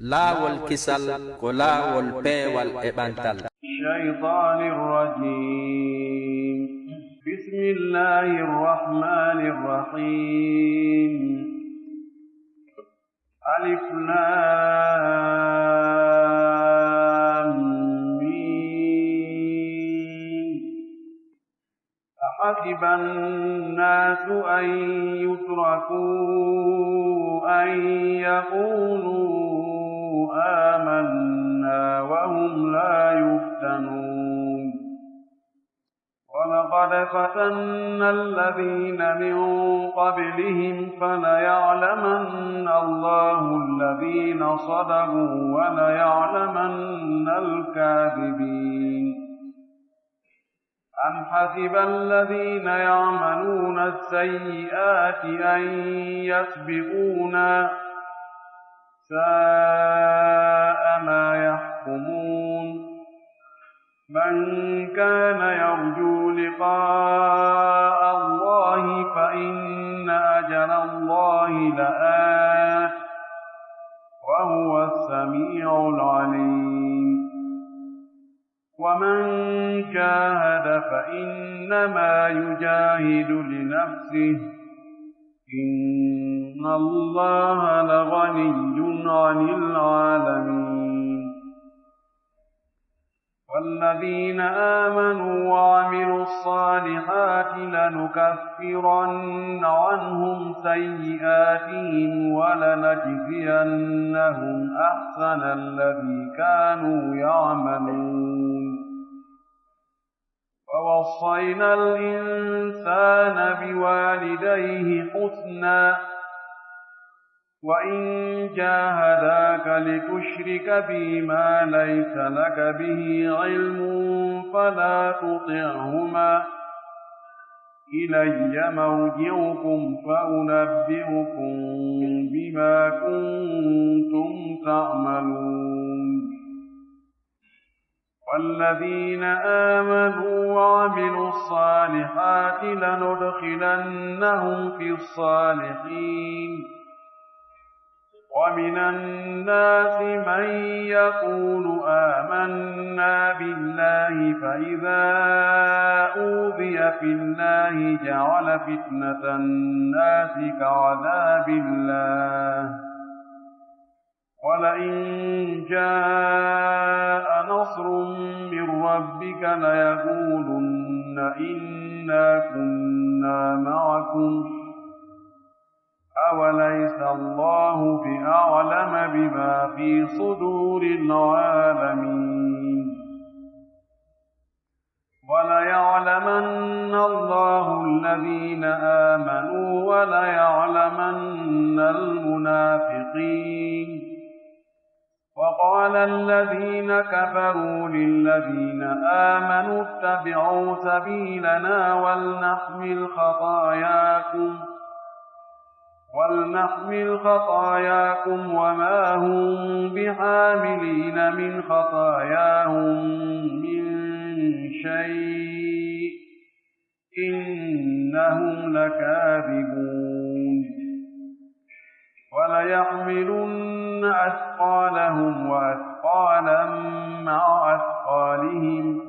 laawol kisal ko laawol peewal e ɓantal. shaytanir rajim. Bismillahir rahmanir rahim. Alif lam mim. Ahasiban nasu an yutraku an yaqulu آمنا وهم لا يفتنون ولقد فتنا الذين من قبلهم فليعلمن الله الذين صدقوا وليعلمن الكاذبين أم حسب الذين يعملون السيئات أن يسبقونا ساء ما يحكمون من كان يرجو لقاء الله فإن أجل الله لآت وهو السميع العليم ومن جاهد فإنما يجاهد لنفسه إن الله لغني عن العالمين والذين آمنوا وعملوا الصالحات لنكفرن عنهم سيئاتهم ولنجزينهم أحسن الذي كانوا يعملون ووصينا الإنسان بوالديه حسنا وإن جاهداك لتشرك بي ما ليس لك به علم فلا تطعهما إلي مرجعكم فأنبئكم بما كنتم تعملون والذين آمنوا وعملوا الصالحات لندخلنهم في الصالحين ومن الناس من يقول آمنا بالله فإذا أوذي في الله جعل فتنة الناس كعذاب الله ولئن جاء نصر من ربك ليقولن إنا كنا معكم أوليس الله بأعلم بما في صدور العالمين وليعلمن الله الذين آمنوا وليعلمن المنافقين وقال الذين كفروا للذين آمنوا اتبعوا سبيلنا ولنحمل خطاياكم وما هم بحاملين من خطاياهم من شيء إنهم لكاذبون وليحملن أثقالهم وأثقالا مع أثقالهم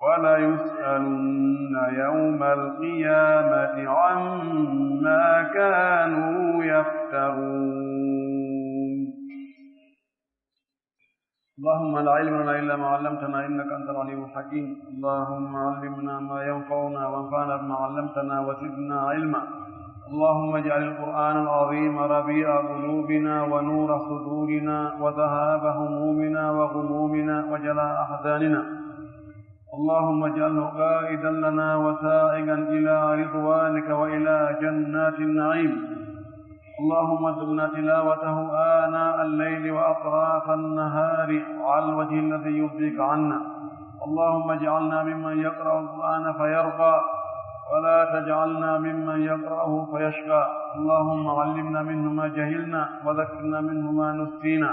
وليسألن يوم القيامة عما كانوا يفترون اللهم لا علم لنا إلا ما علمتنا إنك أنت العليم الحكيم اللهم علمنا ما ينفعنا وانفعنا بما علمتنا وزدنا علما اللهم اجعل القرآن العظيم ربيع قلوبنا ونور صدورنا وذهاب همومنا وغمومنا وجلاء أحزاننا اللهم اجعله قائدا لنا وسائقا إلى رضوانك وإلى جنات النعيم اللهم ارزقنا تلاوته آناء الليل وأطراف النهار على الوجه الذي يرضيك عنا اللهم اجعلنا ممن يقرأ القرآن فيرضى ولا تجعلنا ممن يقرأه فيشقى اللهم علمنا منه ما جهلنا وذكرنا منه ما نسينا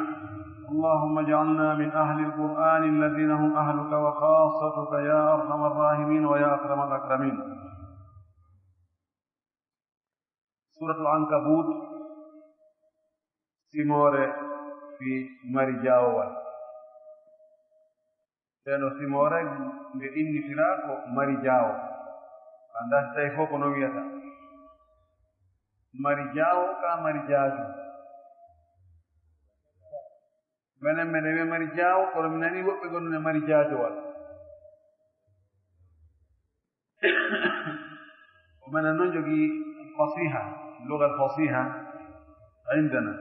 اللهم اجعلنا من أهل القرآن الذين هم أهلك وخاصتك يا أرحم الراحمين ويا أكرم الأكرمين. سورة العنكبوت سيمورة fi mari jaawowal seeno simore nde innitira ko mari jaawo anda so tawi fof ko no wiyata mari jaawo ka mari jaaju menen mene wiya mari jaawo kono mi nani woɓɓe gonnune mari jaajowal ومن نجي فصيحة اللغة الفصيحة عندنا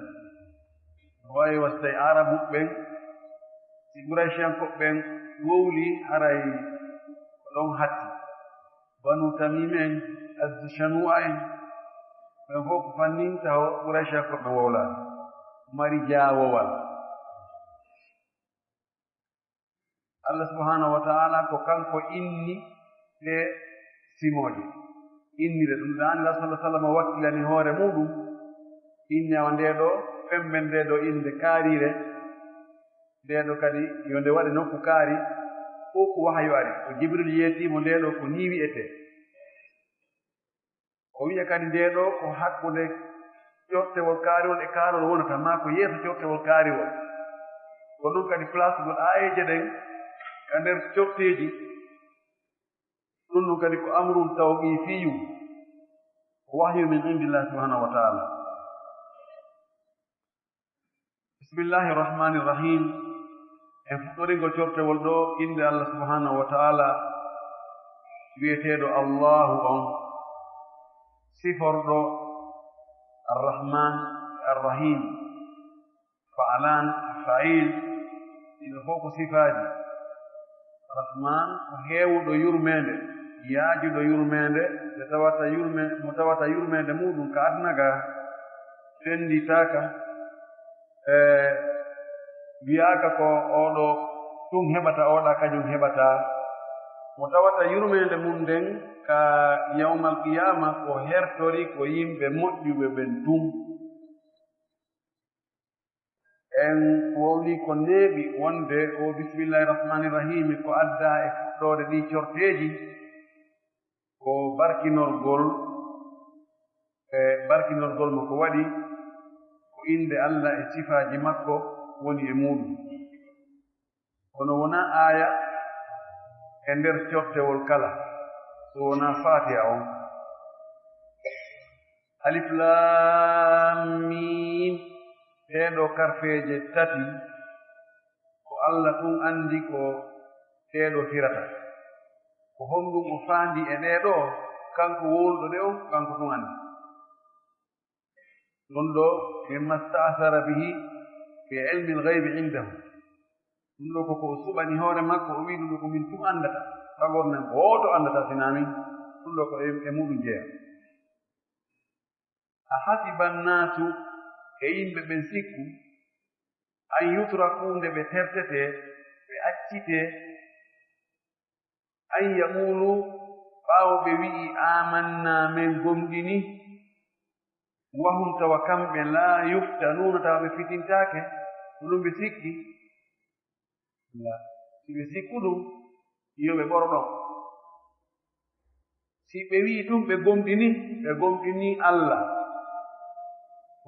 وهي وستي عرب بين سيقرأشيان بين وولي هراي لون حتي بنو تميمين الزشنوائين من فوق فنين تهو قرأشيان بين وولا مرجا ووال الله سبحانه وتعالى كو إني سيموجي innire ɗum ɗaani rasul sallah sallam wakkilani hoore muɗum innawa ndeɗo fembe ndeɗo inde kaariire ndeɗo kadi yo nde waɗe nokku kaari fof ko wahyo ari ko jibril yeetimo ndeɗo ko ni wi'ete o wiya kadi ndeɗo ko hakkude cottewol kaariwol e kaalol wonata ma ko yeeso cottewol kaariwol ko ɗum kadi place gol ayeje ɗen ka nder cotteji ɗum kadi ko amrun tawqifiyu wahyu min indillah subhanahu wa ta'ala bismillahi irrahmani irrahim en fuɗɗoringol cortewol ɗo inde allah subhanahu wa ta'ala wiyeteeɗo allahu on siforɗo arrahman arrahim fa'alan fa'il ɗiɗo fof ko sifaaji rahman ko heewuɗo yurmeende yaajuɗo yurmeende mo tawata yurmeende muɗum ka aduna ga fenditaaka wiyaaka ko oɗo ɗum heɓata oɗa kañum heɓata mo tawata yurmeende mum nden ka yawmal qiyama ko hertori ko yimɓe moƴƴuɓe ɓen tum en wowli ko neeɓi wonde o bisimillahi irrahmani irrahimi ko adda e fuɗɗoode ɗi corteeji ko barkinorgol mo ko waɗi ko inde allah e sifaaji makko woni e muɗum kono wona aaya e nder cortewol kala so wona fatiha on alif lam mim ɗeɗo karfeeje tati ko allah ɗum anndi ko ɗeɗo firata ko honɗum o faandi e ɗeɗo kanko wowluɗo ɗe o kanko ɗum anndi ɗum ɗo mimma staasara bihi fi ilmi lgaybe indahu ɗum ɗo koko o suɓani hoore makko o wi ɗum ɗo ko min tum anndata fagornen gooto anndata sinamin ɗum ɗo ko e muɗum jeeya a hasiba nnasu e yimɓe ɓen sikku an yutrakunde ɓe tertete ɓe accite an yaqulu ɓaawo ɓe wi'i amanna men gomɗini wahum tawa kamɓe laa yuftanuuna tawa ɓe fitintaake ko ɗum ɓe sikki si ɓe sikku ɗum yo ɓe ɓorɗon si ɓe wi'i ɗum ɓe gomɗini allah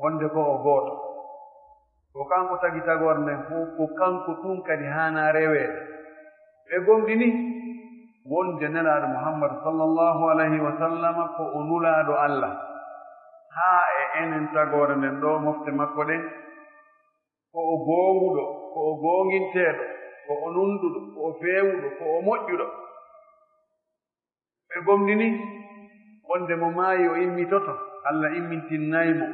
wonde ko o gooto ko kanko tagi tagore nden fof ko kanko ɗum kadi haana reweede ɓe gomɗini wonde nelaaɗo muhammadu sallllahu alayhi wa sallama ko o nulaaɗo allah haa e enen tagore nden ɗo mofte makko ɗen ko o goonguɗo ko o goonginteeɗo ko o nunduɗo ko o feewuɗo ko o moƴƴuɗo ɓe gomɗini wonde mo maayi o immitoto allah immintinnaymo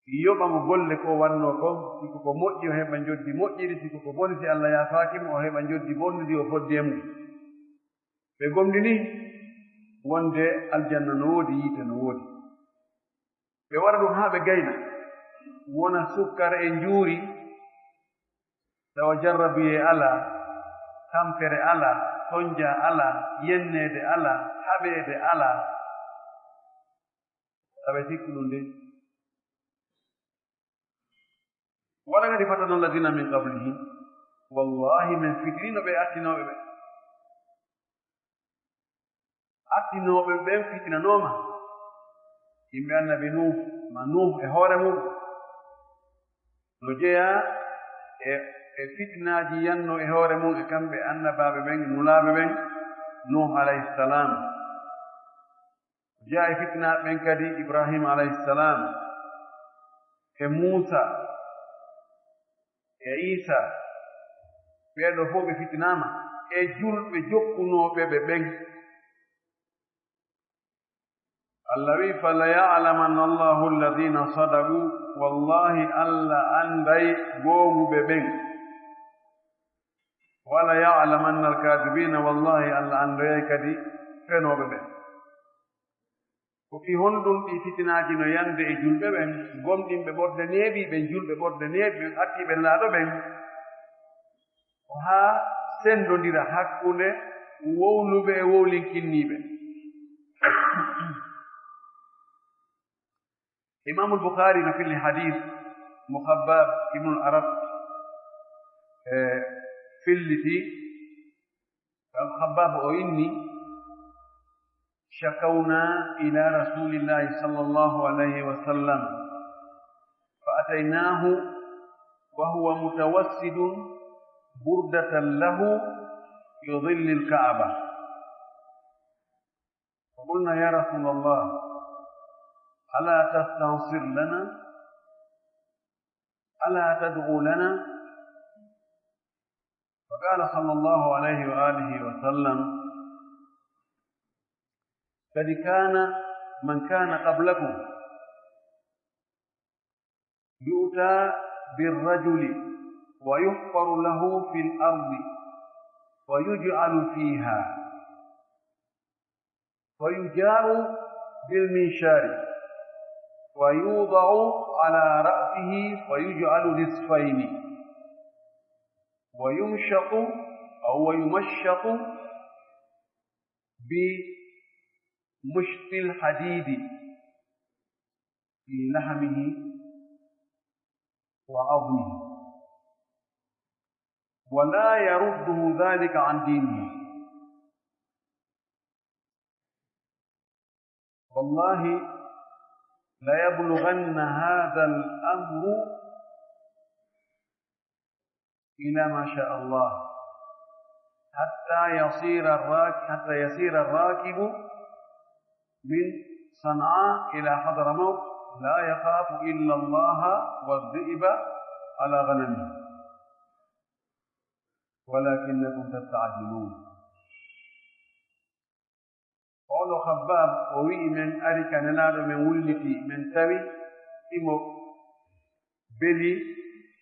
yoɓa mo golle ko wanno kon siko ko moƴƴi o heɓa joddi moƴƴiri siko ko boni si allah yaafaakimo o heɓa joddi bonnudi o foddi e mum ɓe gomɗini wonde aljanna no woodi yiite no woodi ɓe wara ɗum haa ɓe gayna wona sukkara e njuuri tawa jarrabiye alaa tampere alaa soñja alaa yenneede alaa haɓeede alaa taɓe sikku ɗum nde wala ngadi fatana alladina min qablihim wallahi min fitirino ɓe attinoɓe ɓen fitinanooma yimɓe annabi nuh ma nuh e hoore mum no jeya e fitnaaji yanno e hoore mum e kamɓe annabaaɓe ɓen e nulaaɓe ɓen nuh alayhissalam jeya e fitnaaɓe ɓen kadi ibrahima alayhissalam e muusa e isa ɓeeɗo fof ɓe fitnaama e julɓe jokkunooɓe ɓe ɓen allah wi fala ya'lamanna allahu alladina sadaku wallahi allah anday goonguɓe ɓen wala ya'lamanna alkadibina wallahi allah andoyay kadi fenooɓe ɓen ko fi honɗum ɗi fitinaaji no yande e julɓe ɓen gomɗinɓe ɓorde neeɓi ɓen julɓe ɓorde neeɓi ɓen attiiɓe laaɗo ɓen ko haa sendondira hakkunde wowluɓe e wowlinkinniiɓe imamu lbukhari no filli hadis mo khabbab ibnul arab filliti kam khabbab o inni شكونا إلى رسول الله صلى الله عليه وسلم فأتيناه وهو متوسد بردة له في ظل الكعبة فقلنا يا رسول الله ألا تستنصر لنا ألا تدعو لنا فقال صلى الله عليه وآله وسلم قد كان من كان قبلكم يؤتى بالرجل ويحفر له في الأرض ويجعل فيها ويجاء بالمنشار ويوضع على رأسه ويجعل نصفين ويمشط أو يمشط بمشط الحديد في لحمه وعظمه ولا يرده ذلك عن دينه والله ليبلغن هذا الأمر إلى ما شاء الله حتى يسير الراكب من صنعاء إلى حضرموت لا يخاف إلا الله والذئب على غنمه ولكنكم تستعجلون قالوا خباب ووي من أريك نلاد من ولتي من تري إمو بلي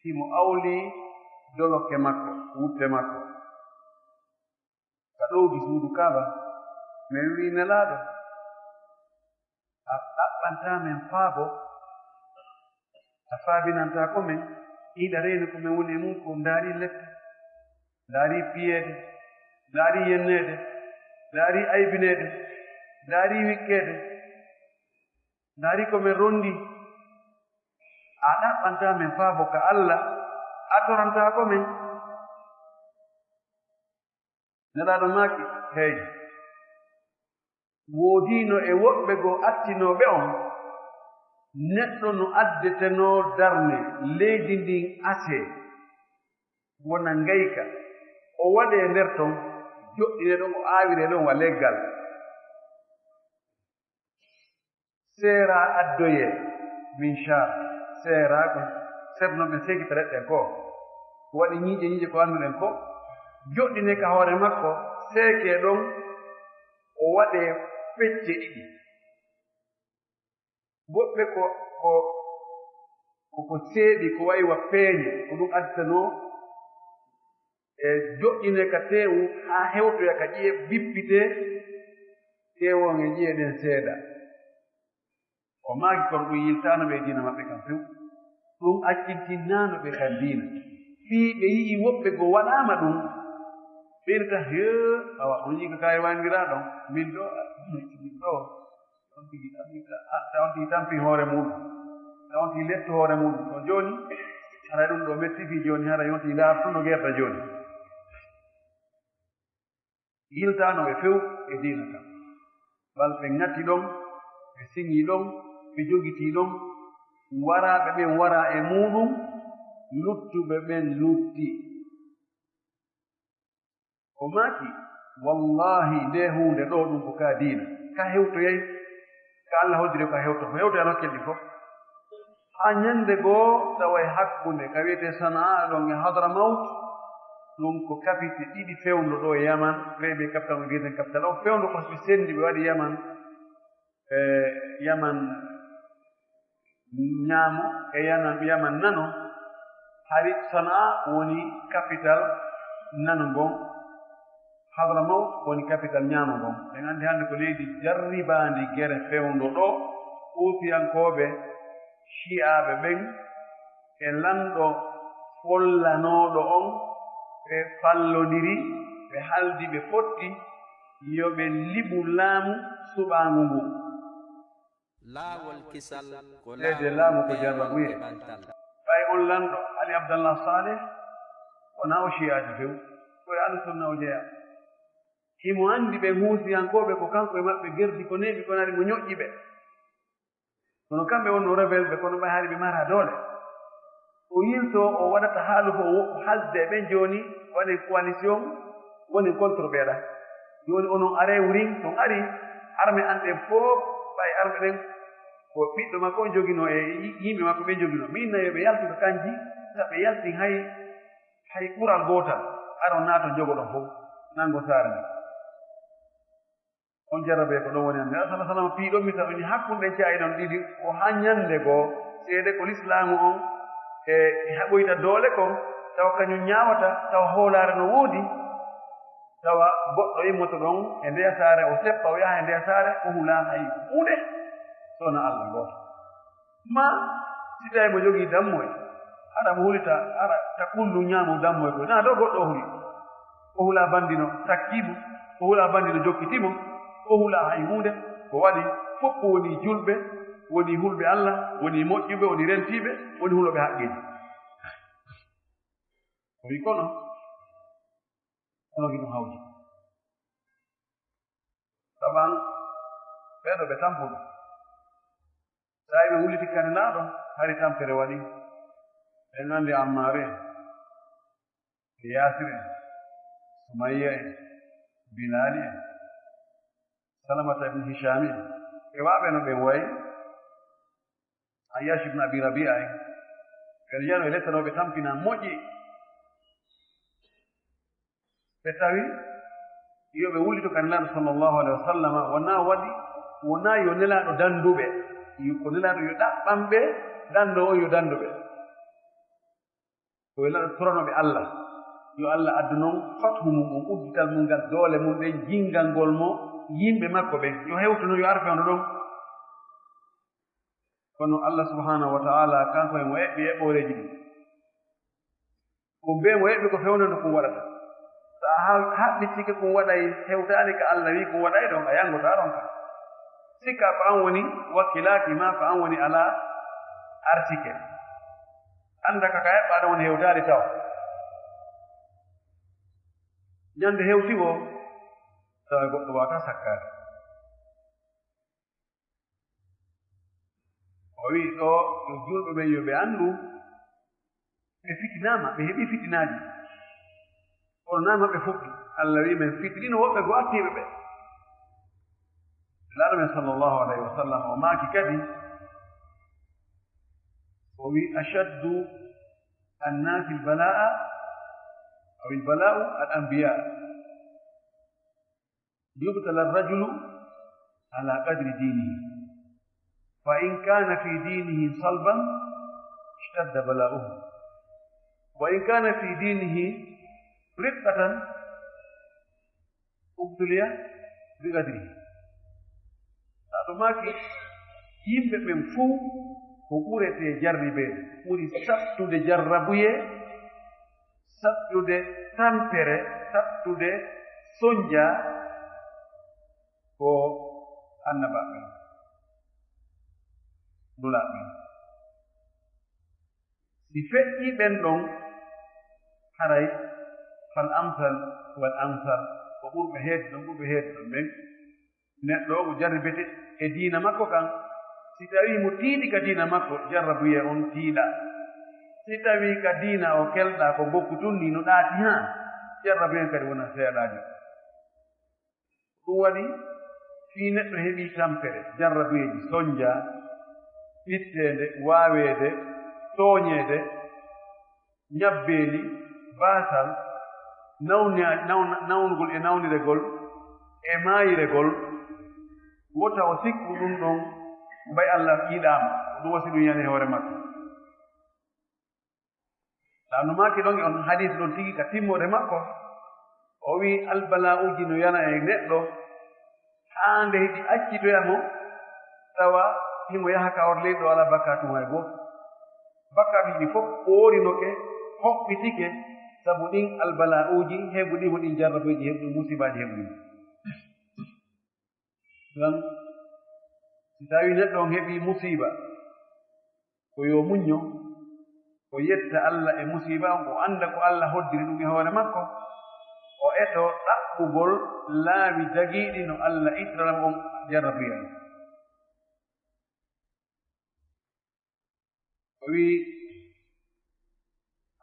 إمو أولي دولو كماكو وتماكو كدو بسودو كابا من وي نلاد أنتا من فابو أفابنا أنتا كومن إذا رينكم من ولي منكم داري لك داري بيد داري ينيد داري أيبنيد داري ويكيد داري كومن روندي أنتا من فابو كالله أتورانتا كومن نلادو ماكي هاي woodino e woɓɓe goo attinoɓe on neɗɗo no addetenoo darne leydi ndin ase wona ngayka o waɗe nder ton joɗɗine ɗon o aawire ɗon wa leggal seera addoye min char seera ko serno ɓe segita leɗɗen ko waɗi ñiiƴe ko annduɗen ko joɗɗine ka hoore makko seeke ɗon o waɗe pecce ɗiɗi woɓɓe ko seeɗi ko wayi wa peeñe ko ɗum addanoo e joƴƴine ka teewu haa hewtoya ka ƴiye bippitee teewon e ƴiye ɗen seeɗa o maaki kono ɗum yiltaano ɓe diina maɓɓe kam few ɗum accintinnaano ɓe kan diina fii ɓe yi'i woɓɓe go waɗaama ɗum ɓeynata awa on yii ko kaye waandiraa ɗon min ɗo tawantii tampii hoore muɗum tawantii letto hoore muɗum ko jooni hara ɗum ɗo mettifii jooni hara yontii laartuno gerta jooni yiltaano ɓe few e diina kam bal ɓe ŋatti ɗon ɓe siŋii ɗon ɓe jogitii ɗon waraaɓe ɓen waraa e muɗum luttuɓe ɓen lutti o maaki wallahi nde hunde ɗo ɗum ko ka diina ka hewtoyay ka Allah hoddiri ko hewto ko hewto e nokkelɗi fof haa ñannde goo taway hakkunde ka wiyete Sanaa ɗon e Hadramawt ɗum ko kapite ɗiɗi fewndu ɗo e Yaman reɓe capital o wiyeten capital o fewndu ko ɓe sendi ɓe waɗi Yaman ñaamo e Yaman nano hari Sanaa woni capital nano ngon Hadramawt woni capital ñaamo ngon en anndi hannde ko leydi jarribaandi gere fewndu ɗo Huutiyankooɓe Shi'aaɓe ɓen e lanɗo follanooɗo on ɓe fallondiri ɓe haldi ɓe fotti yo ɓe liɓu laamu suɓaangu ngu laawol kisal ko laamu ko jarrabuye ɓay on lanɗo Ali Abdallah Saleh wonaa o Shi'aaji few koye Ahlu Sunna o jeya himo anndi ɓe Huutiyankooɓe ko kanko e maɓɓe gerdi ko neeɓi ko nari mo ñoƴƴi ɓe kono kamɓe wonno rebel ɓe kono ɓe haali ɓe mara doole o yinto o waɗata haalu ko hasde ɓen jooni waɗi coalition woni contre ɓeeɗa jooni onon are wurin ton ari arme an ɗen fof ɓay arme ɗen ko ɓiɗɗo makko on joginoo e yimɓe makko ɓe joginoo min nayo ɓe yaltuɓe kanji sa ɓe yalti hay ɓural gootal aron naato jogo ɗon fof nango saare nde on jarrabe ko ɗon woni hannde sallah sallam piiɗon mi tawi hakkunde caayi ɗon ɗiɗi ko haa ñannde goo seede ko l'islamu on e haɓoyta doole kon tawa kañum ñaawata tawa hoolaare no woodi tawa goɗɗo immoto ɗon e ndeya saare o seɓɓa o yaha e ndeya saare o hulaa hay huunde sowona Allah gooto ma si tawi mo jogii dammoye haɗa mo hulita ara ta kullu ñaamu dammoye koy na ɗo goɗɗo o huli o hulaa banndino takkiimo o hulaa banndino jokkitimo o hulaa hay huunde ko waɗi fof ko woni julɓe woni hulɓe Allah woni moƴƴuɓe woni rentiiɓe woni huloɓe haqqeeji o wi kono onogi ɗum hawji saban ɓeeɗo ɓe tampuɗo so ɓe wuliti kanelaaɗo hari tampere waɗi en anndi Ammaar en e Yaasir en Sumayya en Bilaali en Salamata ibn Hisham en e waaɓe no ɓen wayi Ayyash ibn Abi Rabia en ɓeɗo yano e lettanooɓe tampina moƴƴi ɓe tawi yo ɓe wullito kanelaaɗo sallllahu alayhi wa sallam wonaa yo nelaaɗo danduɓe ko nelaaɗo yo ɗaɓɓamɓe danndo on yo danduɓe ko nelaaɗo toranoɓe Allah yo Allah addu noon fathu mum on uddital mum ngal doole mum ɗen jingal ngol mo yimɓe makko ɓen yo hewtuno yo arfewno ɗon kono Allah subhanahu wa ta'ala kanko e mo eɓɓi eɓɓooreeji ɗi ko mbee mo eɓɓi ko fewnano ko waɗata so a haɓɓitike ko waɗay hewtaani ka Allah wi ko waɗay ɗon a yanngotaa ɗon ka sikka ko an woni wakkilaaki ma ko an woni alaa artike annda ka heɓɓaa ɗon woni hewtaali tawa ñannde hewtiwo tawa goɗɗo waata sakkaade o wii ɗo yo julɓe ɓen yo ɓe anndu ɓe fitinaama ɓe heɓii fitinaaji kono naama ɓe fuɗɗi Allah wii men fitinino woɓɓe go attiiɓe ɓe laaɗo men sallllahu alayhi wa sallam o maaki kadi o wii ashaddu annaasi albala'a aw albala'u al anbiya yubtala arrajulu ala qadri dinihi fa in kana fi dinihi salban ishtadda bala'uhu wa in kana fi dinihi riqqatan ubtuliya bi qadrihi aɗo maaki yimɓe ɓen fuu ko ɓurete jarribeede ɓuri sattude jarrabuye sattude tampere sattude soñja ko annabaa ɓen dulaa ɓen si feƴƴii ɓen ɗon haray fal amsal wal amsal ko ɓurɓe heede ɗon ɓen neɗɗo o mo jarribete e diina makko kan si tawii mo tiiɗi ka diina makko jarrabuye on tiiɗa si tawi ka diina o kelɗa ko gokku tun ni no ɗaati ha jarrabe en kadi wona seeɗaji ɗum waɗi fii neɗɗo heɓi tampere jarrabeji soñja ɓitteende waaweede tooñeede ñabbeeli baasal nawnugol e nawniregol e maayiregol wota o sikku ɗum ɗon mbay Allah ƴiiɗaama ɗum wasi ɗum yani hoore makko ɗanno maaki ɗon e on hadis ɗon tigi ka timmore makko o wii albala'uji no yana e neɗɗo haa nde heɗi accitoyamo tawa himo yaha ka or leyɗo ala bakkatu hay gooto bakkatuji fof ɓoorinoke hoɓɓitike sabu ɗin albala'uji heɓuɗimo ɗin jarrabeji heɓuɗi musibaji heɓuɗimo ngam si tawi neɗɗo on heɓi musiba ko yo muñño o yetta Allah e musiba on o anda ko Allah hoddiri ɗum e hoore makko o eto ɗaɓɓugol laawi jagiiɗi no Allah ittaram on jarrabiya o wii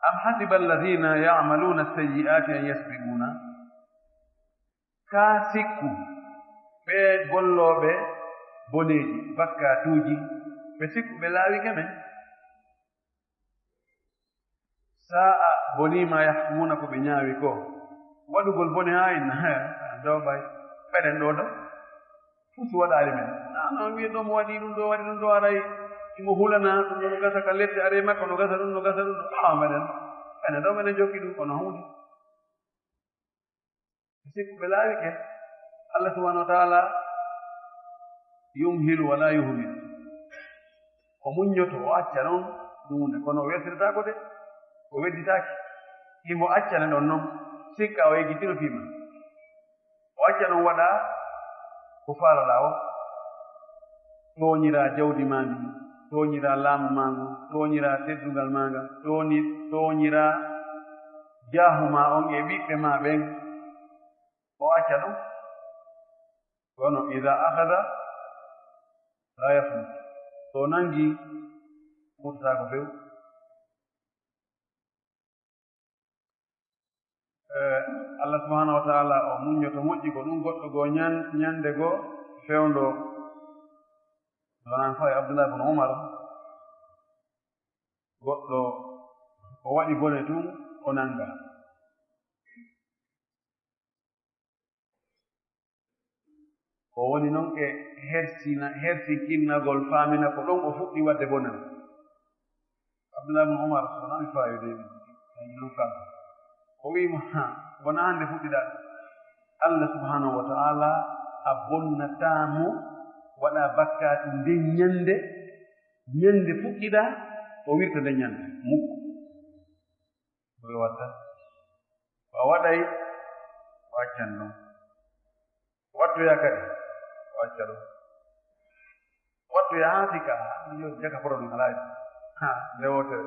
am hasiba alladina yamaluna sayyi'ati an yasbiquna kaa sikku ɓe gollooɓe boneeji bakkatuuji ɓe sikku ɓe laawike men sa'a bonima yahkumuna ko ɓe ñaawi ko waɗugol bone haa inna dowɓay ɓeɗen ɗo ɗo fusu waɗaali men non wiye ɗo mo waɗi ɗum ɗo waɗi ɗum ɗo aray imo hulana ɗum ɗo no gasa ka ledde are makko no gasa ɗum no gasa ɗum ɗo meɗen ene ɗo meɗen jokki ɗum kono hunde sikku ɓe laawike Allah subhanahu wa taala yumhilu wala yuhmil o muññoto o acca noon ɗumde kono o wesirtaako de o wedditaaki himo accane ɗon noon sikka o yeggitino fiima o acca ɗon waɗa ko faalaɗa o tooñira jawdi maangi tooñira laamu maangu tooñira teddungal maanga tooñira jaahuma on e ɓiɓɓe ma ɓen o acca ɗum kono ida ahada la yafut so nangi ɓurtako few Allah subhanahu wa taala o muññoto moƴƴi ko ɗum goɗɗo goo ñande goo fewndo wonan fawi Abdullah ibn Umar goɗɗo o waɗi bone tun o nanga o woni noon e hersikinnagol faamina ko ɗon o fuɗɗi wadde bonan Abdullah ibn Umar wonami fawi dewi non kanko o wiima wona hannde fuɗɗiɗa Allah subhanahu wa ta'ala a bonnataamo waɗa bakkati nden ñande fuɗɗiɗa o wirta nden ñande mukko oɓe watta o waɗay o accan ɗon wattoya kadi o acca ɗon wattoya haa sika yo jaka poro ɗum alaaji nde wotere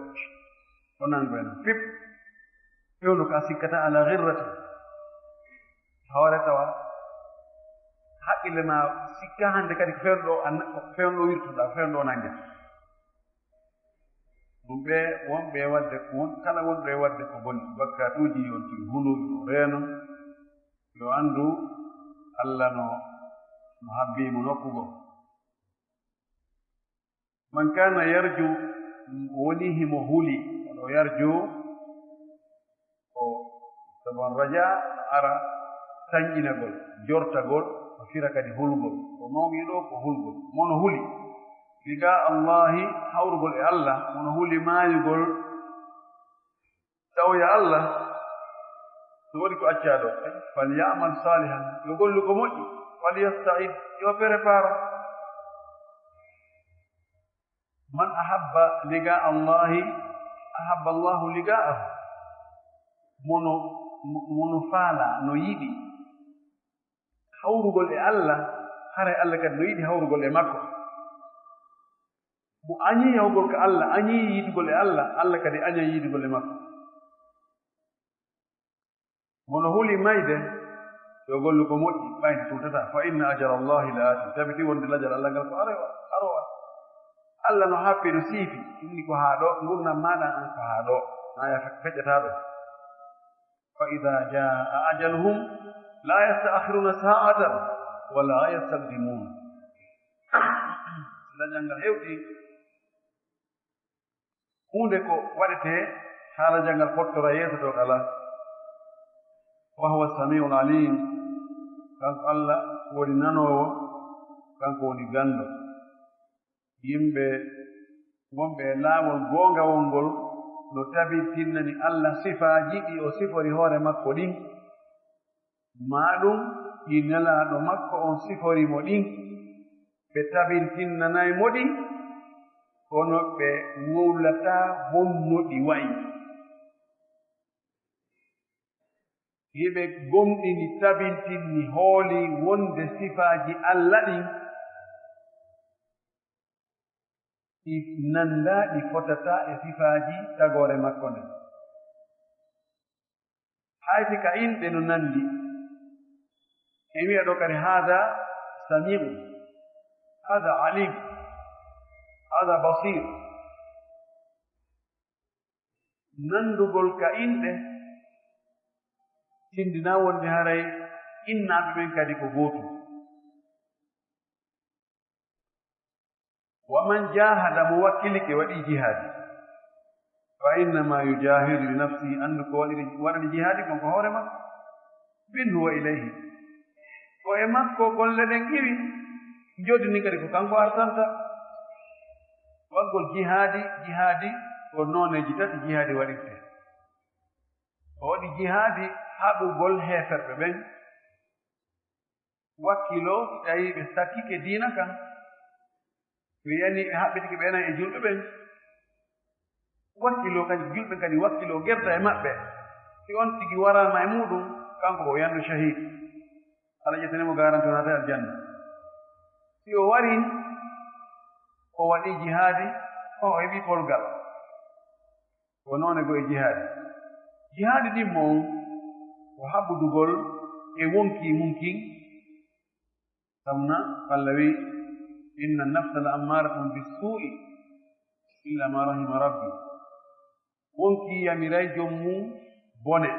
o nango en pip fewndo ka sikkata ala girrata hawre tawa haqqille ma sikka hannde kadi fewnɗo wirtuɗa fewnɗo o nange ɗum ɓe wonɓe wadde kala wonɓe wadde ko boni bakkatuuji yonti hulu yo reeno yo anndu Allah no habbimo nokkugo man kana yarju woni himo huli oɗo yarju o sabon raja ara tañƴinagol jortagol o fira kadi hulgol ko mawɗi ɗo ko hulgol mono huli liga Allahi hawrugol e Allah mono huli maayugol tawya Allah so waɗi ko accaɗo falyamal salihan yo gollu ko moƴƴi falyasta'id yo prépare man ahabba liga Allahi ahabba Allahu liga'ahu mono faala no yiɗi hawrugol e Allah haray Allah kadi no yiɗi hawrugol e makko mo añii hawrugol ko Allah añii yiidugol e Allah Allah kadi aña yiidugol e makko mono huli mayde yo gollu ko moƴƴi ɓayde tutata fa inna ajara Allahi la ati tabiti wonde lajal Allah ngal ko arowa Allah no happi no siifi inni ko haa ɗo gurdam maɗa an ko haa ɗo aya feƴƴata ɗo fa ida jaa ajaluhum la yastaakhiruna sa'atan wala yastaqdimun dañangal hewti hunde ko waɗete haala jangal fottora yeeso dow ala wa huwa samiu alim kanko Allah woni nanowo kanko woni ganndo yimɓe wonɓe laawol goongawol ngol no tabitinnani Allah sifaaji ɗi o sifori hoore makko ɗin maa ɗum ɗi nelaaɗo makko on siforimo ɗin ɓe tabintinnanayi mo ɗi kono ɓe wowlataa honno ɗi wayi hiɓe gomɗini tabintinni hooli wonde sifaaji Allah ɗin ɗi nannda ɗi fotataa e sifaaji tagoore makko nden hayti ka inɗe no nanndi e wiya ɗo kadi haada samiu hada alim hada basir nanndugol ka inɗe tindina wonde haray innaaɓe ɓen kadi ko gootum waman jahada mo wakkilike waɗi jihaadi fa innama yujahidu li nafsihi anndu ko waɗani jihaadi kon ko hoore makko min huwa ilayhi ko e makko golle ɗen iwi jodini kadi ko kanko artanta waggol jihaadi ko nooneji tati jihaadi waɗirte o waɗi jihaadi haɓugol heeferɓe ɓen wakkilo tawi ɓe sakkike diina kan wiyani ɓe haɓɓitike ɓe enan e julɓe ɓen wakkilo kadi julɓe kadi wakkilo gerda e maɓɓe si on tigi warama e muɗum kanko ko yandu shahid Allah ƴettanimo garanti onata aljanna si o wari o waɗi jihaadi o heɓi polgal ko noone go e jihaadi ɗin mo ko haɓɓudugol e wonki munkin samna Allah wi inna nafsa la ammaratum bisu'i illa ma rahima rabbi wonki yamiray jommum bone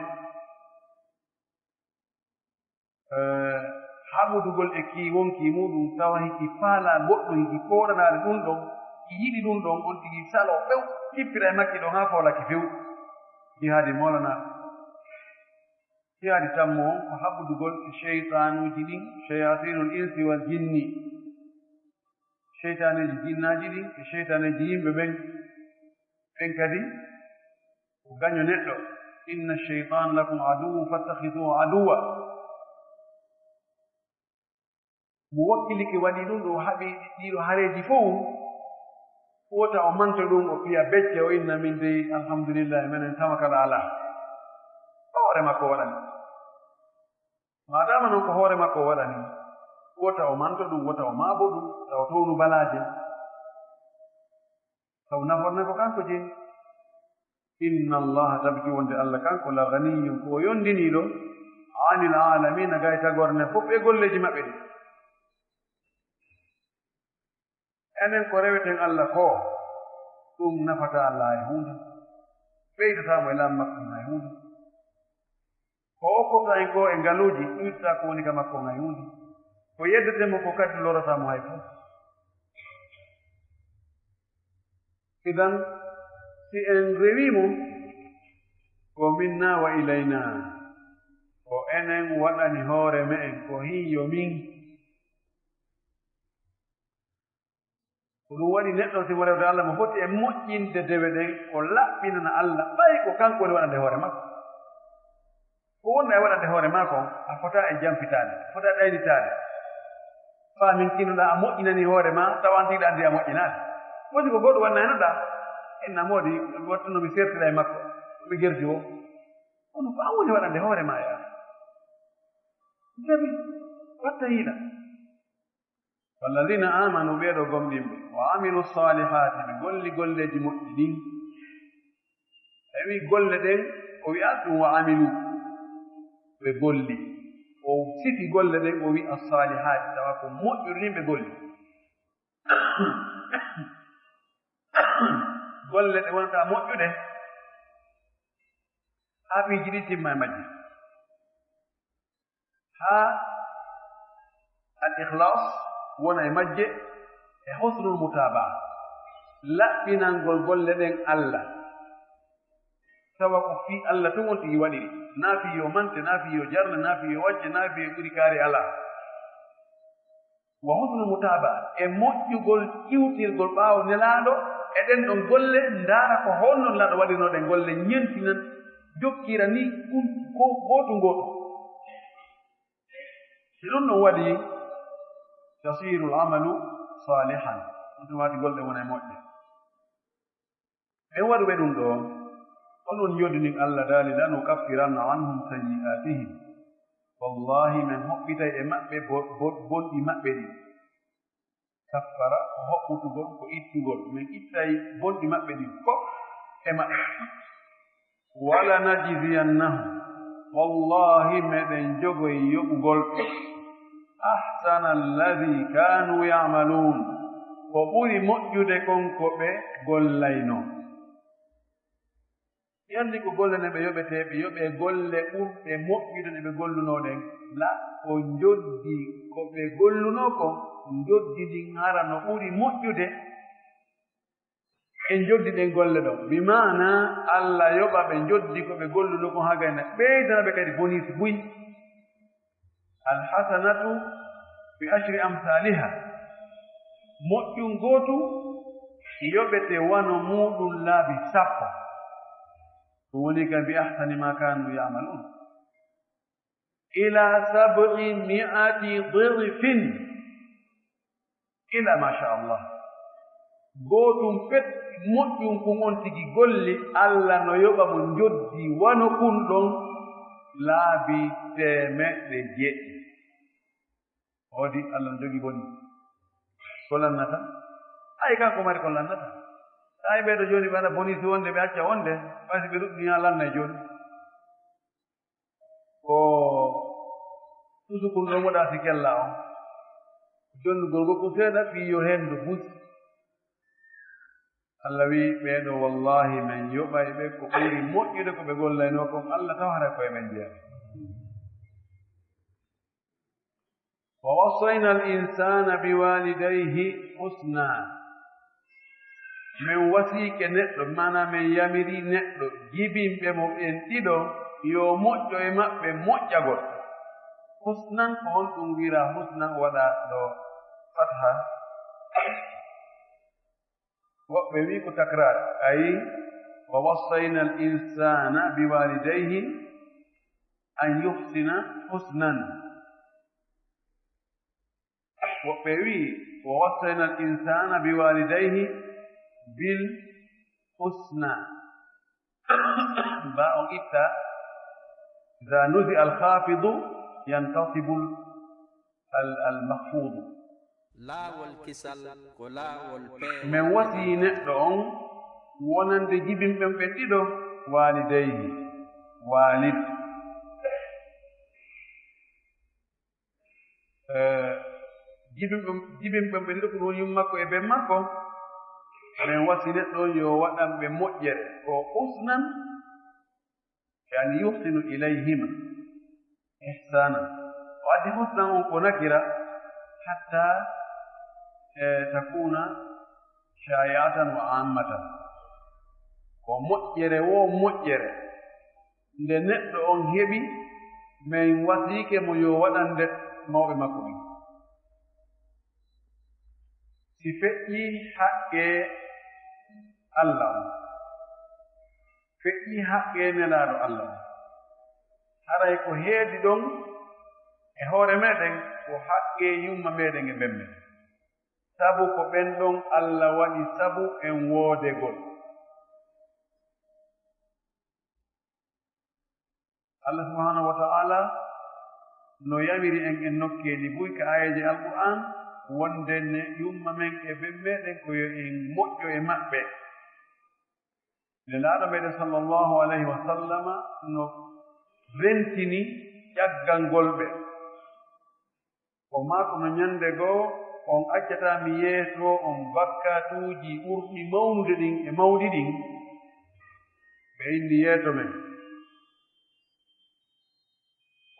haɓudugol e ki wonki muɗum tawa hiki faala goɗɗum hiki koɗanaade ɗum ɗon ki yiɗi ɗum ɗon on tigi salo few kippira e makki ɗon haa foolaki few jihaadi molanaɗo jihaadi tammo on ko haɓudugol e cheytanuji ɗin chayatinul insi wal jinni cheytaneji jinnaaji ɗin e cheytaneji yimɓe ɓen kadi ko gaño neɗɗo inna cheytan lakum aduwu fattahiduhu aduwa mo wakkilike waɗi ɗum ɗo haɓi ɗiɗo hareji fof wota o manta ɗum o piya becce o inna min dey alhamdulillahi minen tama kala ala hoore makko waɗani madama noon ko hoore makko waɗani wota o manta ɗum wota o maabo ɗum taw townu balaaje taw naforne ko kanko jeni inna allaha tabki wonde allah kanko la ganiyum ko yondiniɗo anil alamina gay tagorne fof e golleji maɓɓe ɗi enen ko reweten Allah ko ɗum nafata Allah e hunde ɓeydatamo e lam makko na e hunde ko okkota en ko e ngaluuji ɗuytata ko woni ka makko na e hunde ko yeddetemo ko kadi lorotamo hay fof idan si en rewimo ko minna wa ilayna ko enen waɗani hoore me'en ko hiyo min ko ɗum waɗi neɗɗo si mo rewde Allah mo foti e moƴƴinde dewe ɗen o laɓɓinana Allah ɓay ko kanko woni waɗande hoore makko ko wonɗa e waɗande hoore maako a fota e jampitaade a fota e ɗaynitaade faa min kinoɗa a moƴƴinani hoore ma tawantiɗa andi a moƴƴinaade wosi ko goɗɗo wannaynoɗa inna moodi wattuno mi sertira e makko mi gerdi o kono ko an woni waɗande hoore ma ya jabi watta hiila walladina amanu ɓeeɗo gomɗinɓe wa amilu salihati ɓe golli golleji moƴƴi ɗin e wi golle ɗen o wi'at ɗum wa amilu ɓe golli o sifi golle ɗen o wi assalihati tawa ko moƴƴuɗin ɓe golli golle ɗe wonata moƴƴuɗe haa ɓiiji ɗi timma e majji haa al ihlas wona e majje e husnul mutabaa laɓɓinangol golle ɗen Allah tawa ko fii Allah tun won tigi waɗiri naa fii yo mante naa fii yo jarne naa fii yo wacce naa fii yo ɓuri kaari alaa wa husnul mutabaa e moƴƴugol ƴiwtirgol ɓaawo nelaaɗo e ɗen ɗon golle ndaara ko honno nelaaɗo waɗirno ɗen golle ñentinan jokkira ni gootu gootu si ɗum ɗon waɗi tasiru l'amalu salihan ɗum waati golle wona e moƴƴe ɓen waɗuɓe ɗum ɗo onon yoddinin Allah daali la nukaffiranna anhum sayyi'atihim wallahi min hoɓɓitay e maɓɓe bonɗi maɓɓe ɗi kaffara ko hoɓɓutugol ko ittugol min ittay bonɗi maɓɓe ɗi fof e maɓɓe wala najziyannahum wallahi meɗen jogoy yoɓugol ahsana alladi kanu ya'malun ko ɓuri moƴƴude kon ko ɓe gollayno yalli ko golle ne ɓe yoɓeteɓe yoɓe golle ɓurɗe moƴƴude ne ɓe gollunoɗen la ko joddi ko ɓe golluno ko joddi ɗin hara no ɓuri moƴƴude en joddi ɗen golle ɗo bi mana Allah yoɓa ɓe joddi ko ɓe golluno ko haa gayna ɓeydana ɓe kadi bonisi buy alhasanatu bi ashri amsaliha moƴƴum gootu yoɓete wano muɗum laabi sappo ɗum woni ka bi ahsani ma kanu yamalun ila 700 dirfin ila masha Allah gootum fet moƴƴum kun on tigi golli Allah no yoɓa mo joddi wano kun ɗon laabi 700 oodi Allah no jogi boni ko lannata ay kanko mari ko lannata ay ɓeeɗo jooni ɓe aɗa bonisi wonde ɓe acca wonde ɓaysi ɓe ɗuɗɗi ha lanna e jooni ko susukun ɗo moɗa si kella on jonnugol gokku seeɗa fiyo henndu bus Allah wi ɓeeɗo wallahi min yoɓay ɓe ko ɓuri moƴƴude ko ɓe gollayno kon Allah tawata koye men jeya wa wassayna al insana biwalidayhi husna min wasiike neɗɗo mana min yamiri neɗɗo jibinɓe mo ɓen ɗiɗo yo moƴƴo e maɓɓe moƴƴagol husnan ko hon ɗum wira husnan waɗa ɗo fatha woɓɓe wi ko takrar ayi wa wassayna al insana biwalidayhi an yuhsina husnan woɓɓe wi wa wassayna al insana biwalidayhi bil husna ba on itta idha nuzi al khafidu yantasibu al mahfudu laawol kisal ko laawol peewol min wasi neɗɗo on wonande jibinɓen ɓen ɗiɗo walidayhi walid jibinɓen ɓen ɗiɗo ko ɗum yummakko e ben makko min wasi neɗɗo on yo waɗanɓe moƴƴere ko husnan yani yuhsinu ilayhima ihsana o addi husnan on ko nakira hatta takuna shayatan wa ammatan ko moƴƴere wo moƴƴere nde neɗɗo on heɓi min wasiike mo yo waɗande mawɓe makko ɓen si feƴƴi haqqe Allah on feƴƴi haqqe nelaaɗo Allah on haray ko heedi ɗon e hoore meɗen ko haqqe yumma meɗen e ɓen men sabu ko ɓen ɗon Allah waɗi sabu en woodegol Allah subhanahu wa ta'ala no yamiri en nokkeeji buy ka ayaji alquran wonde ne yumma men e ɓen meɗen ko yo en moƴƴo e maɓɓe nelaaɗo meɗen sallallahu alayhi wa sallama no rentini ƴaggal ngol ɓe ko maa kono ñande goo on accata mi yeeso on bakkatuuji ɓurɗi mawnude ɗin e mawɗi ɗin ɓe inni yeeso men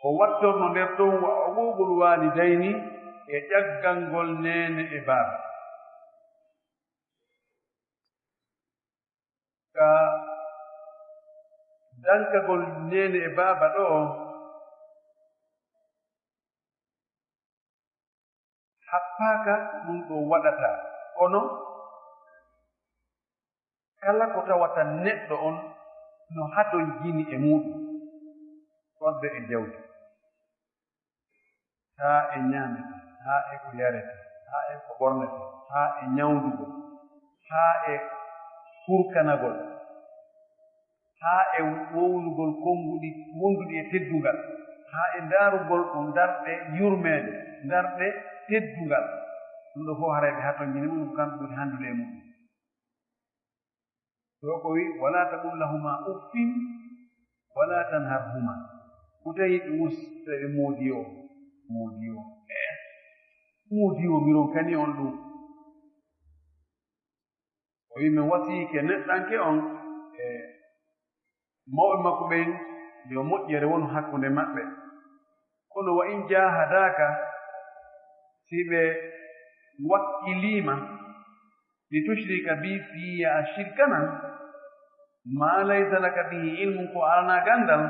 ko wattorno nder ɗon uquuqul walidayni e ƴaggal ngol neene e baaba ka dankagol neene e baaba ɗo happaaka ɗum ɗo waɗata kono kala ko tawata neɗɗo on no haɗon jini e muɗum fodde e jawdi haa e ñaamete haa e ko yarete haa e ko ɓornete haa e ñawdugol haa e hurkanagol haa e wowlugol konnguɗi wonduɗi e teddungal haa e ndaarugol ɗo darɗe yurmeede darɗe teddungal ɗum ɗo fof hareɓe haton jini ɗum kamɓe ɓuri handude e muɗum ɗo ko wi wala taqul lahuma uffin wala tanharhuma ko tawi ɓe wusta ɓe moodiyo miron kani on ɗum o wi min wasiike neɗɗanke on e mawɓe makko ɓen yo moƴƴere wonu hakkunde maɓɓe kono wa in jahadaka si ɓe wakkiliima li tushrika bi fiya shirkanan ma laysa laka bihi ilmun ko alana gandal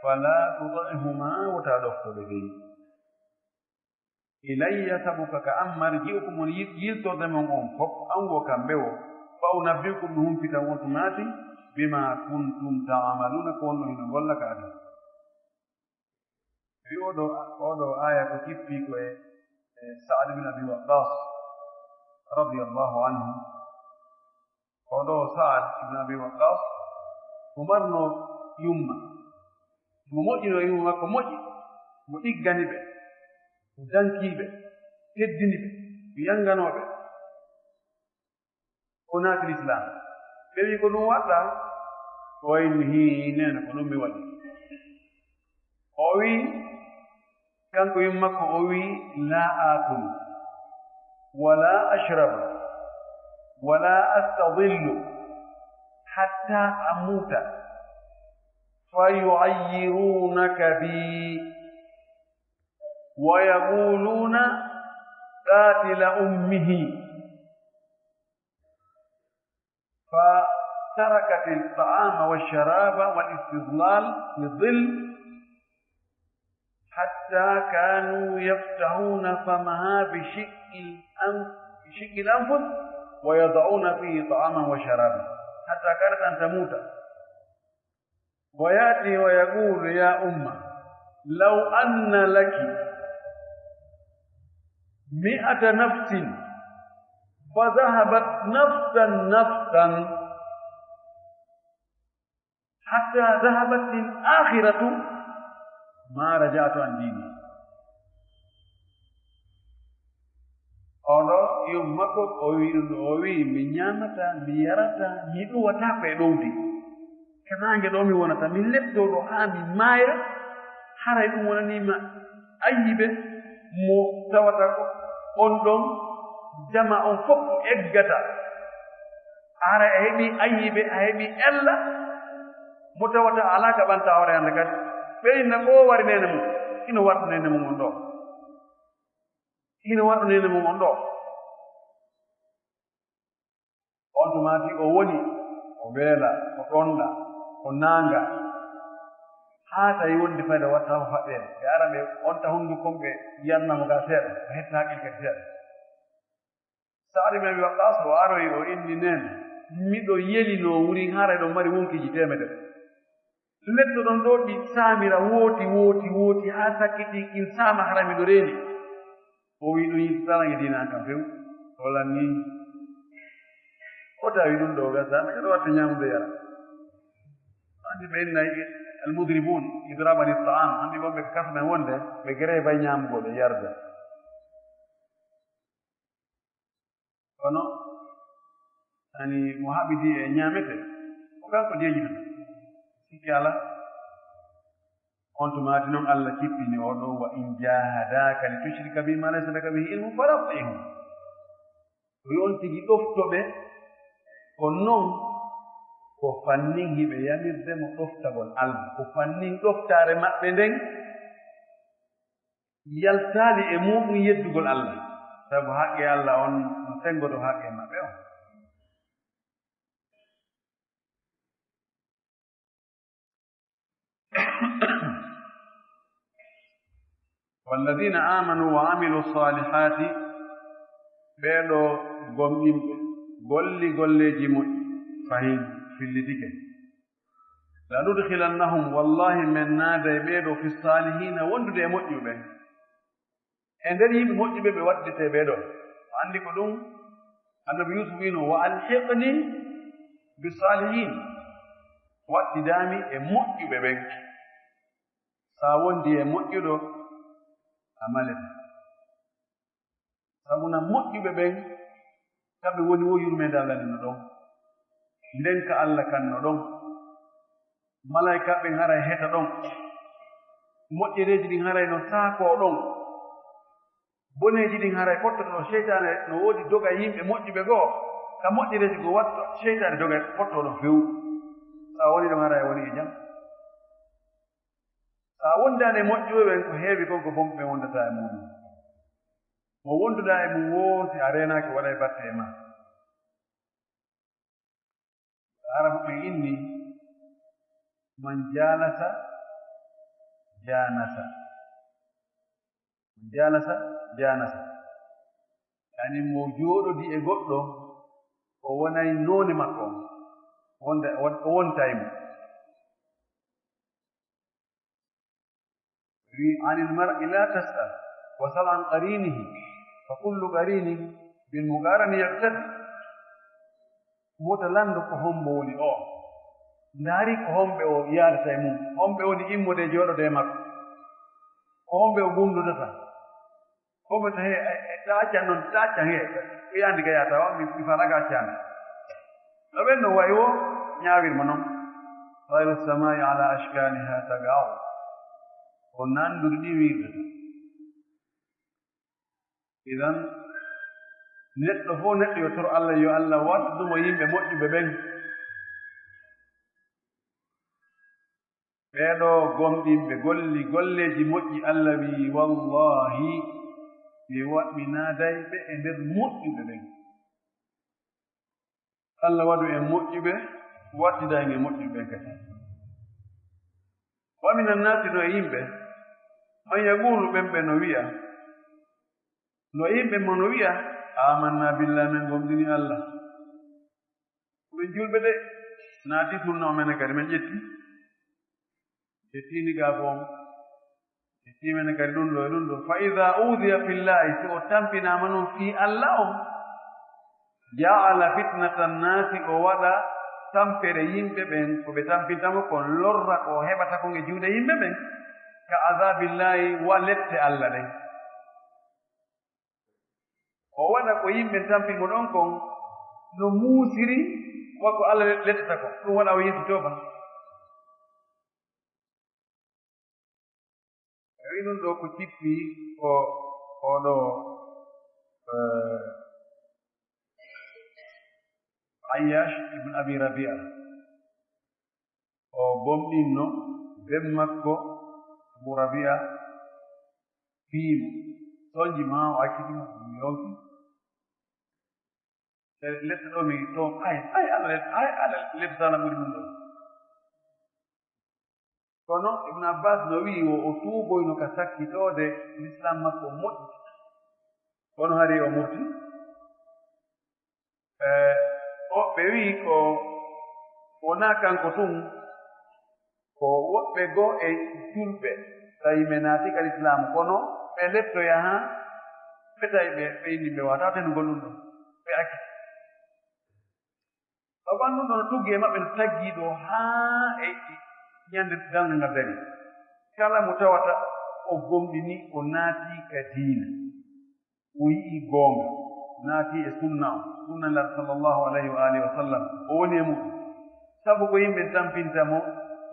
fala tutihuma wota ɗoftoɓe dey ilayya sabuka ka an marji'ukum on yiltorde mon on fof an wo kamɓe o fa unabbiukum mi humpita wonto naati bima kuntum ta'maluna ko wonno hino golla ka adi wi oɗo aya ko kippi ko e Sa'd bin Abi Waqqas radiyallahu anhu oɗo Sa'd bin Abi Waqqas mo marno yumma mo moƴƴino yumma makko moƴƴi mo ɗiggani ɓe mo dankiiɓe teddini ɓe mo yanganoɓe o naati l'islam ɓe wi ko ɗum waɗɗa o wayni hiinene ko ɗum mi waɗi o wi kanko yum makko o wi la akulu wala ashrabu wala astadillu hatta amuta fayu'ayyirunaka bi wa yaquluna qatila ummihi فتركت الطعام والشراب والاستظلال لظل حتى كانوا يفتحون فمها بشق الأنفس ويضعون فيه طعاما وشرابا حتى كانت أن تموت ويأتي ويقول يا أمة لو أن لك 100 نفس فذهبت نفسا حتى ذهبت الآخرة ما رجعت عن ديني ono yummako o wi mi ñamata mi yarata mi ɗuwata ko e ɗowdi kanange ɗo mi wonata mi lebdo ɗo haa mi maaya haray ɗum wonanima ayyibe mo tawata ko on ɗon jama on fof eggata ara a heɓi ayyibe a heɓi ella mo tawata ala ka ɓanta hoore hande kadi ɓeyna ko wari nene mum ino warɗo nene mum on ɗo on tumati o woni o weela o ɗonɗa o naanga haa tawi wonde fayda wattama faɗɗede ɓe ara ɓe onta hundukom ɓe yiyannamo ga seeɗa o hetta haqqil kadi seeɗa Sa'd bin Abi Waqqas o aroyi o inni nene miɗo yelino wuri haara ɗo mari wonkiji 100 neɗɗo ɗon ɗo ɗi saamira wooti haa sakkiti in saama hara miɗo reeni o wi ɗum yittanange diina kam few holan ni o tawi ɗum ɗo gasama ɗo watta ñamude yara andi ɓe innayi almudribun idraban ta'am andi wonɓe ko kasmen wonde ɓe gere bay ñamugo ɓe yarda kono ani mo haɓidi e ñaamete ko kanko jeejita sikki ala on tumati noon Allah cippini oɗo wa in jahadaka li tushrika bi ma laysa laka bihi ilmu fala tutihum o yon tigi ɗoftoɓe ko noon ko fannin hiɓe yamirde mo ɗoftagol Allah ko fannin ɗoftare maɓɓe nden yaltaali e muɗum yeddugol Allah sabu haqqe Allah on no sengoto haqqe maɓɓe on والذين آمنوا وعملوا الصالحات بيدو غومدين غولي فهيم في الليتيك لا ندخلنهم والله من نادى بيدو في الصالحين وندد موجوبه اندر يم موجوبه be waddete bedo andi ko dum annabi yusuf ino wa alhiqni bisalihin waddidami e moƴƴuɓe ɓen sa wondi e moƴƴuɗo amalete sabuna moƴƴuɓe ɓen kamɓe woni wo yurmede Allah nino ɗon ndenka Allah kanno ɗon malaika ɓen haray heta ɗon moƴƴereji ɗin haray no saako ɗon boneji ɗin haray pottoto ɗo seytane no woodi doga yimɓe moƴƴuɓe goo ka moƴƴereji go watto seytane doga pottoɗo few sa woni ɗon haray woni e jam sa wondani e moƴƴuɓe ɓen ko heewi kon ko bomɓe wondata e muɗum mo wonduɗa e mum wonti a renaki waɗa e batte e ma arabu ɓen inni man jalasa janasa janasa yani mo jooɗodi e goɗɗo o wonay noone makko o wontaymo عن المرء لا تسأل وسل عن قرينه فكل قرين بالمقارن يقتدي mota lando ko hombo woni o ndaari ko hombe o yaalata e mum hombe woni immude jooɗode makko ko hombe o gumdudata hombe to he taacan noon taacan he ɓeyandi ga yata o mi falaga cande no ɓen no wayi o ñaawirma noon hayru samai ala ashkaniha tagaw ko nandude ɗi wirdata idan neɗɗo fof neɗɗo yo toro Allah yo Allah waddumo yimɓe moƴƴuɓe ɓen ɓeeɗo gomɗinɓe golleji moƴƴi Allah wi wallahi mi naadayɓe e nder moƴƴuɓe ɓen Allah waɗu en moƴƴuɓe waddidayɓe e moƴƴuɓe ɓen kadi wa min annasi no e yimɓe man yaqulu ɓen no wiya no yimɓe mo no wiya amanna billah men gomɗini Allah ɓen julɓe de naati sunna o mene kadi men ƴettini ga boom ƴettimene kadi ɗum ɗo e ɗum ɗo fa ida udiya fillahi si o tampinama noon fi Allah o jaala fitnata nnasi o waɗa tampere yimɓe ɓen ko ɓe tampintamo kon lorra ko heɓata kon e juuɗe yimɓe ɓen ka azabillahi wa lette Allah ɗen o waɗa ko yimɓe tampimo ɗon kon no muusiri wakko Allah lettata ko ɗum waɗa o yejjitoba wi ɗum ɗo ko cippi ko oɗo Ayyash ibn Abi Rabia o bomɗinno ben makko Abu Rabia fiimo soñji ma o accitimo ɗum yonki letta ɗo mi ɗo ay Allah lettana ɓuri ɗum ɗo kono Ibn Abbas no wii o tuuboyno ka sakkitode l'islam makko moƴƴi kono hari o murti ɓe wii ko wonaa kanko tun ko woɓɓe goo e julɓe tawi ɓe naati ka l'islam kono ɓe lettoya ha ɓe tawi ɓe inni ɓe wata ten gollum ɗo ɓe akkiti o ɓannduɗo no tuggi e maɓɓe no taggii ɗo haa e ñande dalnde ngal dari kala mo tawata o gomɗini o naati ka diina o yi'i goonga naati e sunna o sunna lar sallllahu alayhi wa alihi wa sallam o woni e muɗum sabu ko yimɓe tampinta mo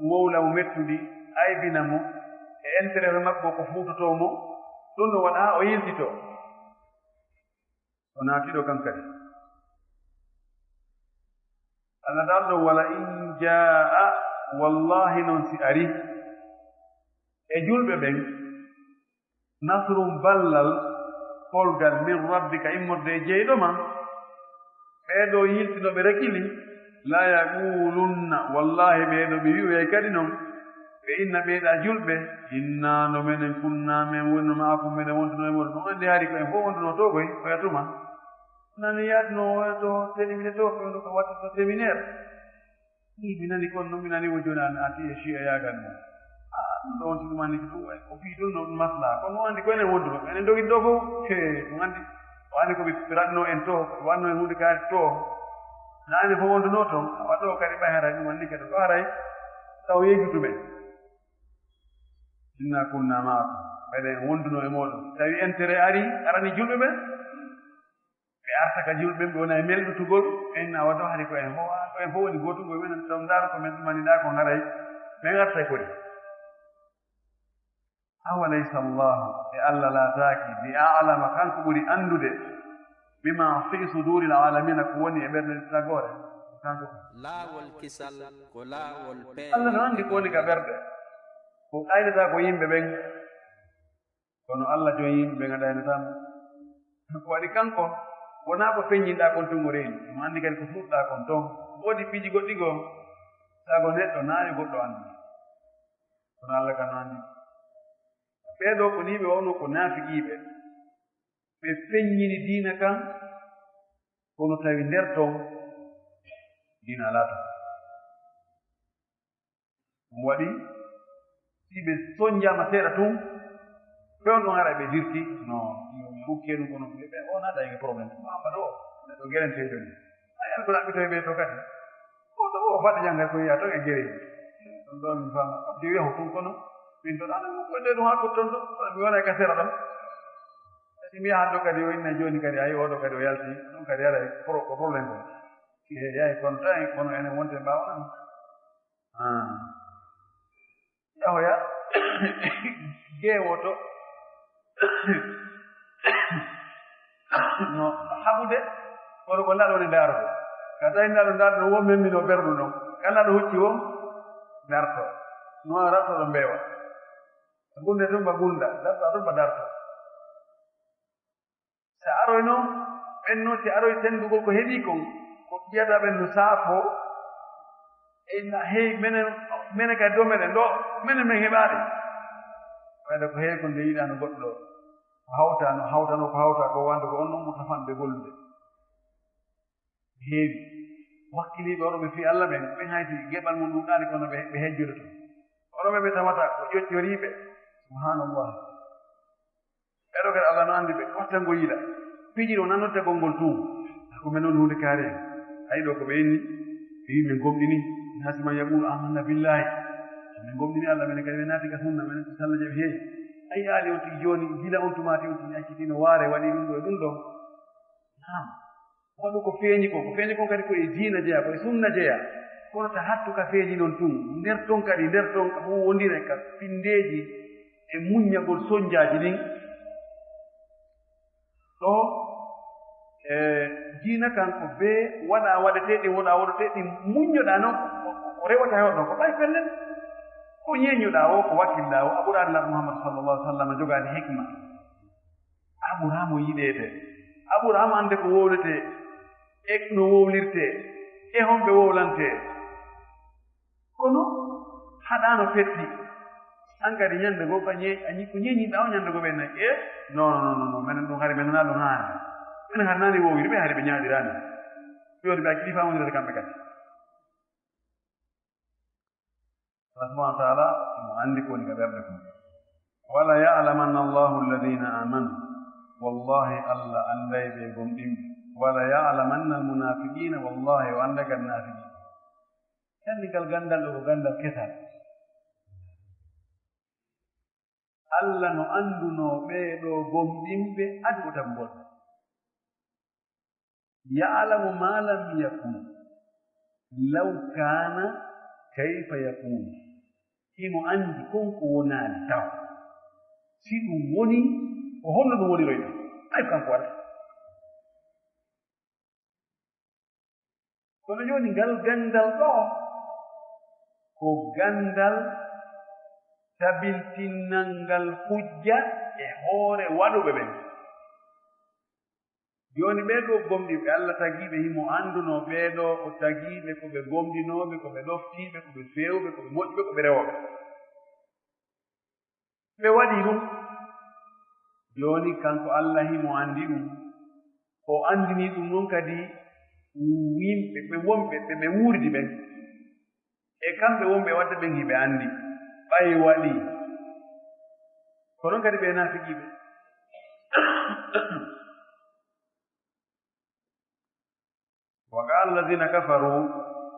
ngowla mo mettuɗi aybina mo e intérêt makko ko fuutotomo ɗum no waɗa o yiltito o naatiɗo kan kadi Allah dalɗo wala in jaa wallahi noon si ari e julɓe ɓen nasrum ballal kolgal min rabbika immorde e jeyɗoma ɓeeɗo yiltinoɓe rekili la yaqulunna wallahi ɓeeɗo ɓe wi'oye kadi noon ɓe inna ɓeeɗa julɓe inna no menen kunna men wonno maakum meɗen wonduno e moɗon ɗum anndi haari ko en fof wonduno to koy oyatuma nani yaadno to télémine to ɓeɗo ko watta to séminaire mi nani kon noon mi nani wo joni an ati e chia yagal mum ɗum ɗo wonti ɗum anndi ko ɗum o fii ɗum no ɗum maslaha kono o anndi ko enen wonduno enen dogin ɗo fof ɗum anndi o anndi koɓe ratno en to wanno en hunde kaari to naane fof wonduno toon awa ɗo kadi ɓay haray ɗum anndi kadi ɗo haray taw yejjutumen inna kunna maakum meɗen wonduno e moɗon tawi intérêt ari arani julɓe ɓen ɓe arta ka julɓe ɓen ɓe wona e melɗutugol en awa ɗo hari ko en fof ko en fof woni gotugo menen taw ndaara ko men ɗumaniɗa ko haray min arta kodi awalaysa allahu e allah laataaki bi alama kanko ɓuri anndude bima fi suduri l alamina ko woni e ɓerɗe tagore kanko laawol kisal ko laawol allah no anndi ko woni ka ɓerɗe ko ɗaynata ko yimɓe ɓen kono allah jon yimɓe ɓen a ɗaynatama ko waɗi kanko wonaa ko feññinɗa kon tun o reeni mo anndi kadi ko fuɗɗa kon toon woodi piiji goɗɗi goo sago neɗɗo naani goɗɗo anndi kono allah ka no anndi ɓeeɗo ko ni ɓe wawno ko naafiqiiɓe ɓe feññini diina kan kono tawi nder toon diina alaa ton ɗum waɗi si ɓe soñjaama seeɗa tun ɓe on ɗon ara ɓe dirti no hukkee ɗum kono ɓe on aɗa e probléme amba ɗo neɗɗo gerenteeɗo ni ayan ko ɗaɓɓitoye ɓe to kadi oɗo o faɗa janngal ko yiya ton e gereji ɗum ɗon mi fama abdi wiya ko tun kono min ɗon aɗa ɓoyde ɗum hakkude toon ɗo mi wona e ka sera ɗon si mi yahan ɗo kadi o inna jooni kadi ayi oɗo kadi o yalti ɗum kadi aɗa ko probléme ko yahi kono tan kono enen wonde mbawnan yahoya geewoto no haɓude kono ko laɗo ne ndaarude ka tawi ndaɗo ndaardo won memmino ɓerɗu ɗon kala ɗo hucci won darto no ratto ɗo mbeewa gunde tum ba gunda darta tum ba darto so aroy noon ɓen noon si aroy tenndugol ko heɓii kon ko ƴiyata ɓen no saafo ena heewi menen kadi dow meɗen ɗo menen min heɓaaɗe ɓayde ko heewi ko nde yiɗaa no goɗɗo no hawtano ko hawta ko wande ko on ɗon ɓurta famɗe gollude heewi wakkiliiɓe oɗo ɓe fii Allah ɓen hayti geɓal mum ɗum ɗaani kono ɓe hejjude to oɗo ɓe tamata ko ƴoƴƴoriiɓe subhanallah ɓeɗo kadi Allah no anndi ɓe wattango yiɗa piiji ɗo nannodta gongol tum ko men noon hunde kaare hayi ɗo ko ɓe inni ɓe wi min gomɗini naasiman yaqulu amanna billahi min gomɗini Allah menen kadi ɓe naati ka sunna menen ko sallaje ɓe heewi ayi aali on tigi jooni gila on tumati on tigi accitino waare waɗi ɗum ɗo e ɗum ɗo nam waɗu ko feeñi kon kadi ko e diina jeya ko e sunna jeya kono ta hattu ka feeñi noon tun nder ton ka fof wondira ka pindeeji e muññagol soñjaaji ɗin ɗo e diina kan ko bee waɗa waɗeteeɗi woɗa woɗeteeɗi muññoɗaa noon o rewata hewa ɗon ko ɓay pellen ko ñeeñuɗaa o ko wakkilɗaa o a ɓuraani lar muhammadu sallallahu alih w sallam jogaani hikma a ɓuraamo yiɗeede a ɓuraamo annde ko wowletee e no wowlirtee e honɓe wowlantee kono haɗaano fetti an kadi ñannde goo ko ñeeñiɗaa o ñannde goo ɓe nayi e non menen ɗum hari ɓe nanaa ɗum haani menen hari naani wowiri ɓe hari ɓe ñaaɗiraani ƴoodi ɓe a kilifa wondirata kamɓe kadi Allah subahana wa taala mo anndi ko woni ka ɓerɗe kon wala ya'lamanna allahu alladina amanu wallahi allah annday ɓe gomɗinɓe wala ya'lamanna almunafiqina wallahi o annda gal nafiqin kanndigal ganndal ɗo ko ganndal kesal allah no annduno ɓeeɗo gomɗinɓe adi o tagu ngol ya'lamu ma lam yakun law kana kayfa yakun himo anndi konko wonaani taw si ɗum woni ko holno ɗum woni royɗum ay kanko waɗa kono jooni ngal ganndal ɗo ko ganndal tabiltinnal ngal hujja e hoore waɗuɓe ɓen jooni ɓeeɗo gomɗiɓe Allah tagiiɓe himo annduno ɓeeɗo o tagiiɓe ko ɓe gomɗinooɓe ko ɓe ɗoftiiɓe ko ɓe feewɓe ko ɓe moƴƴuɓe ko ɓe rewooɓe ɓe waɗii ɗum jooni kanko Allah himo anndi ɗum o anndinii ɗum noon kadi yimɓe ɓe wonɓe ɓe wuurdi ɓen e kamɓe wonɓe wadde ɓen hiɓe anndi ɓay waɗii ko noon kadi ɓe naafiqiiɓe wa qala alladina kafaru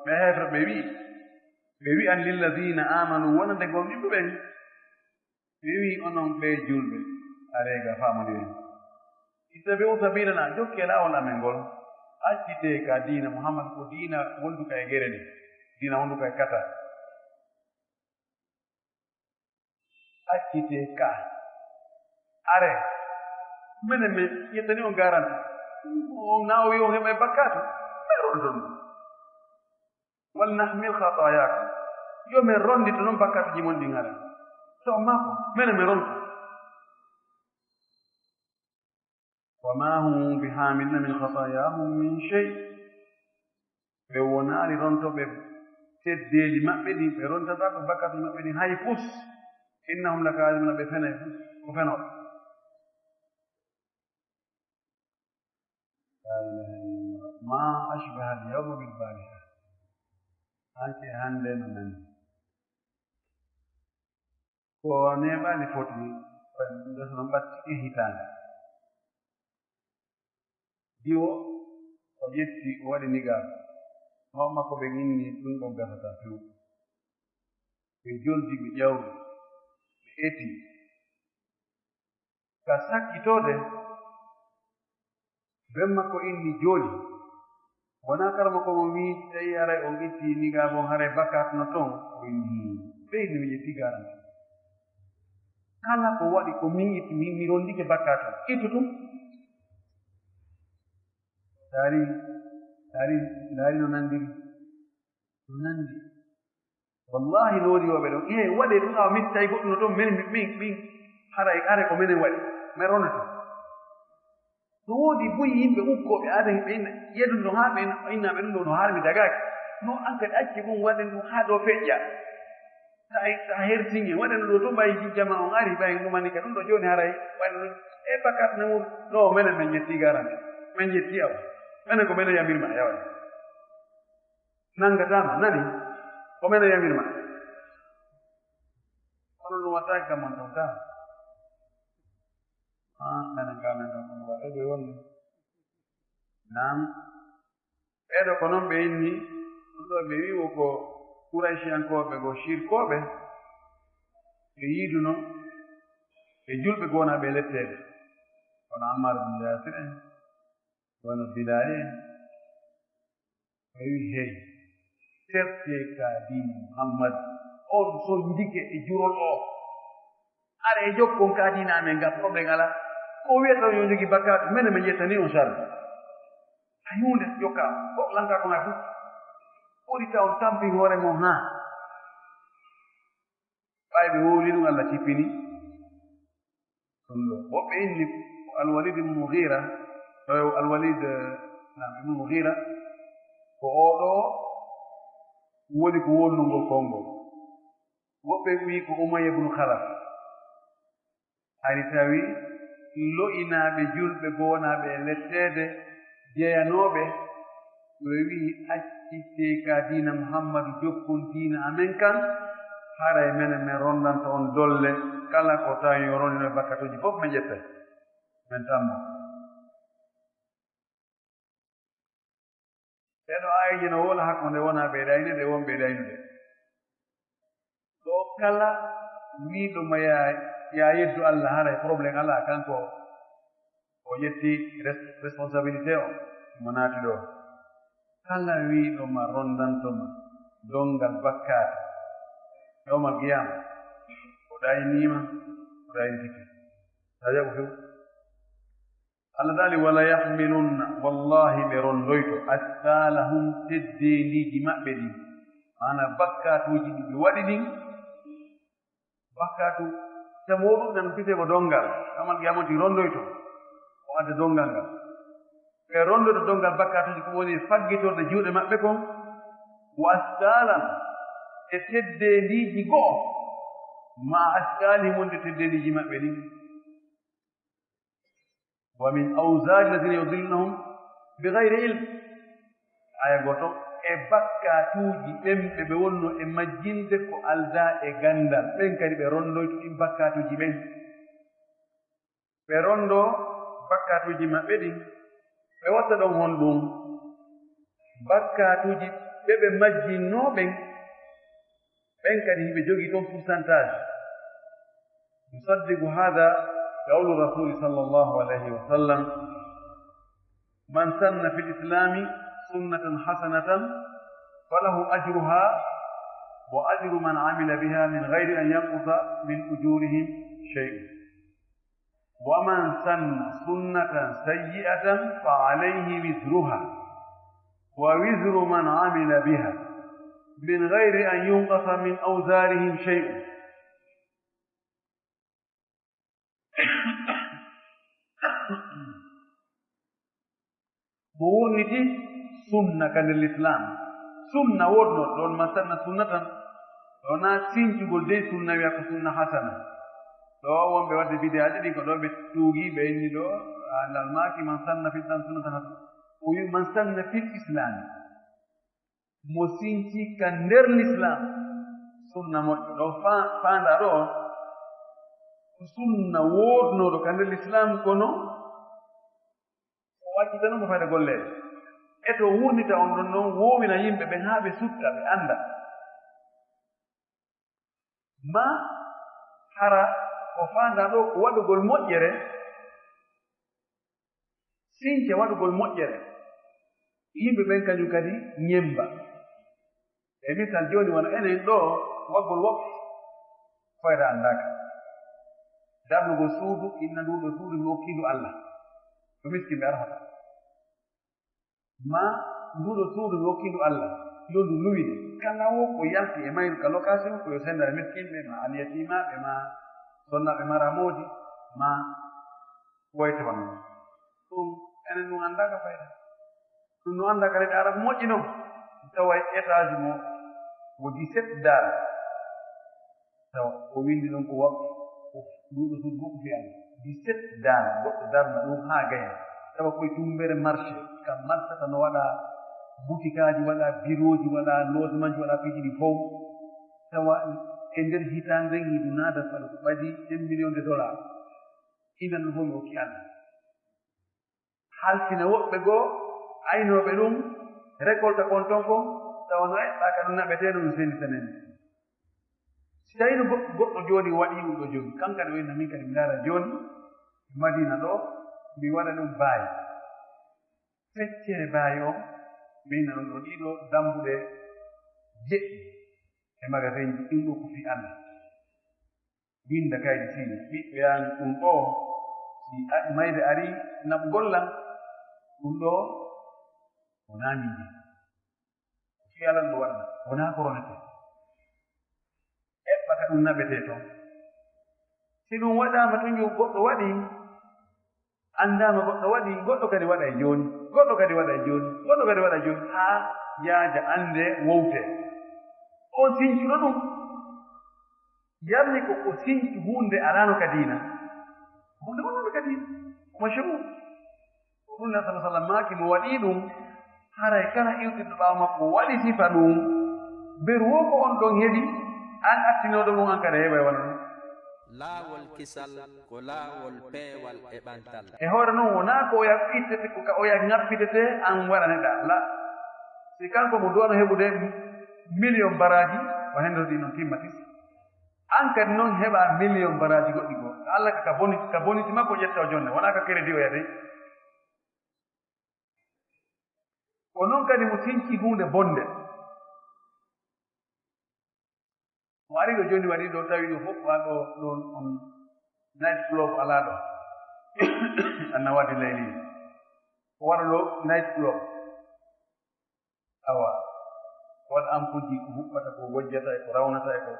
ɓe heefre ɓe wi'an lilladina amanu wonande gomɗiɓe ɓen ɓe wii onon ɓe julɓe areega faamodiren ittabi'u sabilana jokke laawol amen ngol accitee ka diina muhammad ko diina wonduka e gere ni diina wonduka e kata accitee ka are minen min ƴettani on garanti on naa o wi on heɓa e bakkatu min rondon wal nahmil khatayakum yo min rondito noon bakkatuji mon ɗi ngara so maako minen min ronto wa ma hum bihamilna min khatayahum min shay ɓe wonaari rontoɓe teddeeli maɓɓe ɗi ɓe rontata ɓe bakkatuji maɓɓe ɗi hay fus innahum lakadimuna ɓe fene fus ko fenoɓe la ilaha illallah ma ashbaha alyawma bilbariha hanke hannde no nani ko neɓaani foti ndesono ɓattike hitaande diwo o ƴetti o waɗi nigaal maw makko ɓe inni ɗum ɗo gasata few ɓe joldi ɓe ƴawri ɓe eti ka sakkitoode ben makko inni jooli wonaa karama ko mo wii tawi haray on itti nigaa bon haray bakat no toon o inni ɓeyni mi ƴetti garanti kala ko waɗi ko min itti mi rondike bakkata ittu ɗum daari no nanndiri no nanndi wallahi looriyooɓe ɗon waɗe ɗum awa min tawi goɗɗum no ɗon min haray ko minen waɗi min ronato no woodi boyi yimɓe ukkooɓe aada ɓe yedu ɗon haa ɓe innaaɓe ɗum ɗo no haarmi dagaaki no an kadi acci ɗum waɗen ɗum haa ɗo feƴƴa sa hertiŋe waɗen ɗo to ɓayi jijjama on ari ɓayi ɗumani ka ɗum ɗo jooni haray waɗen ɗum e bakat men wuro ɗo menen min ƴettii garanti min ƴettii awa menen ko menen yamirma yawa nanngataama nani ko menen yamirma kono ɗum wattaaki kam on tawta menen kamen ɗon waɗeɓe wonde nam ɓeeɗo ko noon ɓe inni ɗum ɗo ɓe wiwo ko Quraysiyankooɓe go shirkooɓe ɓe yiiduno ɓe julɓe goonaaɓe letteede kono Ammar ibn Yasir en wono Bilal en ɓe wii hey tertee ka diine Muhammad on so ndike e jurol o ara e jokkon ka diine amen ngam probléme ala ko wiyata yo jogi bakkatu mene min ƴettani on sarde a huunde jokkaama lanka ko ngaa fof ɓuri taw tampi hoore mon haa ɓayɓe wooli ɗum Allah cippini ɗum ɗo woɓɓe inni alwalid ibnu mughira alwalid ibnu mughira ko oɗo woni ko wonnungol konngol woɓɓe wii ko Umayya ibnu Khalaf hari tawi lo'inaaɓe julɓe goonaaɓe e letteede jeyanooɓe ɓe wii accitee ka diina Muhammadu jokkon diina amen kan haray menen min rondanta on dolle kala ko tawi yo rondino e bakkatuji fof min ƴetta min tammo ɗeɗo ayiji no wola hakkunde wona ɓeeɗayni ɗe won ɓeeɗaynude ɗo kala wiiɗoma ya yeddu Allah haray probléme ala kanko o ƴetti responsabilité o mo naati ɗo kala wiiɗoma rondantoma dongal bakkaate yawmal qiyama o ɗaynima o ɗaynitike tajabu few Allah taali wala yahmilunna wallahi ɓe rondoyto asqalahum teddendiji maɓɓe ɗin mana bakkatuji ɗi ɓe waɗi ɗin bakkatu tamoɗum nan fite ko dongal yawmal qiyamati rondoyto o adda dongal ngal ɓe rondoto dongal bakkatuji ko woni faggitorde juuɗe maɓɓe kon wa asqalan e teddendiji go'o ma asqalihim wonde teddendiji maɓɓe ɗin wa min awzari alladina yudillunahum bigayri ilm aya goto e bakkatuji ɓemɓe ɓe wonno e majjinde ko alda e gandal ɓen kadi ɓe rondoyto ɗin bakkatuji ɓen ɓe rondo bakkatuji maɓɓe ɗin ɓe watta ɗon hon ɗum bakkatuji ɓe ɓe majjinnoɓen ɓen kadi hiɓe jogii ɗon pourcentage yusaddiqu hada qawlu rasuli sallallahu alayhi wa sallam man sanna fi lislami sunnatan hasanatan falahu ajruha wa ajru man amila biha min gayri an yanqusa min ujurihim shay'un wa man sanna sunnatan sayyi'atan fa alayhi wizruha wa wizru man amila biha min gayri an yunqasa min awzarihim shay'un mo wurniti sunna ka nder l'islam sunna wodno ɗon man sanna sunnatan ɗona sincugol dey sunna wiya ko sunna hasana ɗo wonɓe wadde bideaji ɗi ko ɗo ɓe tuugi ɓe inni ɗo alal maki man sanna fi islam sunnatan hasana o wi man sanna fil islam mo sinci ka nder l'islam sunna moƴƴo ɗo faanda ɗo ko sunna wodnoɗo ka nder l'islam kono o waccitanoma fayde gollede e to wurnita on ɗon noon wowina yimɓe ɓen haa ɓe sutta ɓe annda ma hara o faanda ɗo ko waɗugol moƴƴere since waɗugol moƴƴere yimɓe ɓen kañum kadi ñemba e misal jooni wona enen ɗo waggol woɓɓe foyta anndaka darnugol suudu inna nduɗo suudu mi hokkiindu Allah to miskin ɓe arhata ma nduɗo suudu mi hokkiindu Allah yo ndu luwide kala wo ko yalti e mayru ka location ko yo sendare miskinɓe ma aliyatimaɓe ma sonnaɓe maramoji ma woyte wan ɗum enen ɗum anndaka fayda ɗum no annda kadi ɓe ara ko moƴƴi noon tawa étage mo wo 17 dal tawa o windi ɗon ko waɓɓe nduɗo suudu fof ko fiyan 17 dal goɗɗo darna ɗum haa gaya tawa koye tumbere marché kam martata no waɗa boutique aji waɗa bureau ji waɗa logement ji waɗa piiji ɗi fof tawa e nder hitande ren hiɗu naada saɗa ko ɓadi 1 million de dollars inan ɗum fof mi hokki Allah haltina woɓɓe goo aynooɓe ɗum récolte kon ton kon tawa no eɗɗa ka ɗum naɓetee ɗum senditanen si tawi no goɗɗo jooni waɗi ɗum ɗo jooni kankadi o inna min kadi mi ndaara jooni madina ɗo mi waɗa ɗum baayi feccere baayi o mi inna ɗum ɗo ɗiɗo dambuɗe jeɗɗi e magasin ji ɗum ɗo ko fi Allah winda kaydi sini ɓiɓɓe yaani ɗum ɗo si mayde ari naɓ gollan ɗum ɗo wonaa miji ko fi Allah ɗo waɗna wonaa koronete eɓɓata ɗum naɓetee toon si ɗum waɗaama to yo goɗɗo waɗi anndaama goɗɗo waɗi goɗɗo kadi waɗa e jooni goɗɗo kadi waɗa e jooni goɗɗo kadi waɗa e jooni haa yaaja annde wowtee on sincino ɗum yarni ko o sinci huunde araano ka diina hunde wonano ka diina mashru ko ɗum nabi sallah sallam maaki mo waɗii ɗum haray kala iwtirɗo ɓaawo makko waɗi sifa ɗum beru wo ko on ɗon heɓi an attinooɗo mum an kada heɓa e waɗa ɗum laawol kisal ko laawol peewal e ɓantal e hoore noon wonaa ko oya ittete ko ka oya ŋappitete an waɗaneɗa la si kanko mo duwano heɓude million baraji o henndodi noon timmatis an kadi noon heɓa million baraji goɗɗi goo Allah ka boniti makko ƴetta o jonne wonaa ka crédit o yade ko noon kadi mo sinci hunde bonde mo ari ɗo joni waɗi ɗo tawi ɗo fof ha ɗo ɗon on night club ala ɗo annawade layli ko waɗa ɗo night club awa waɗa ampuji ko huɓɓata ko wojjata e ko rawnata e ko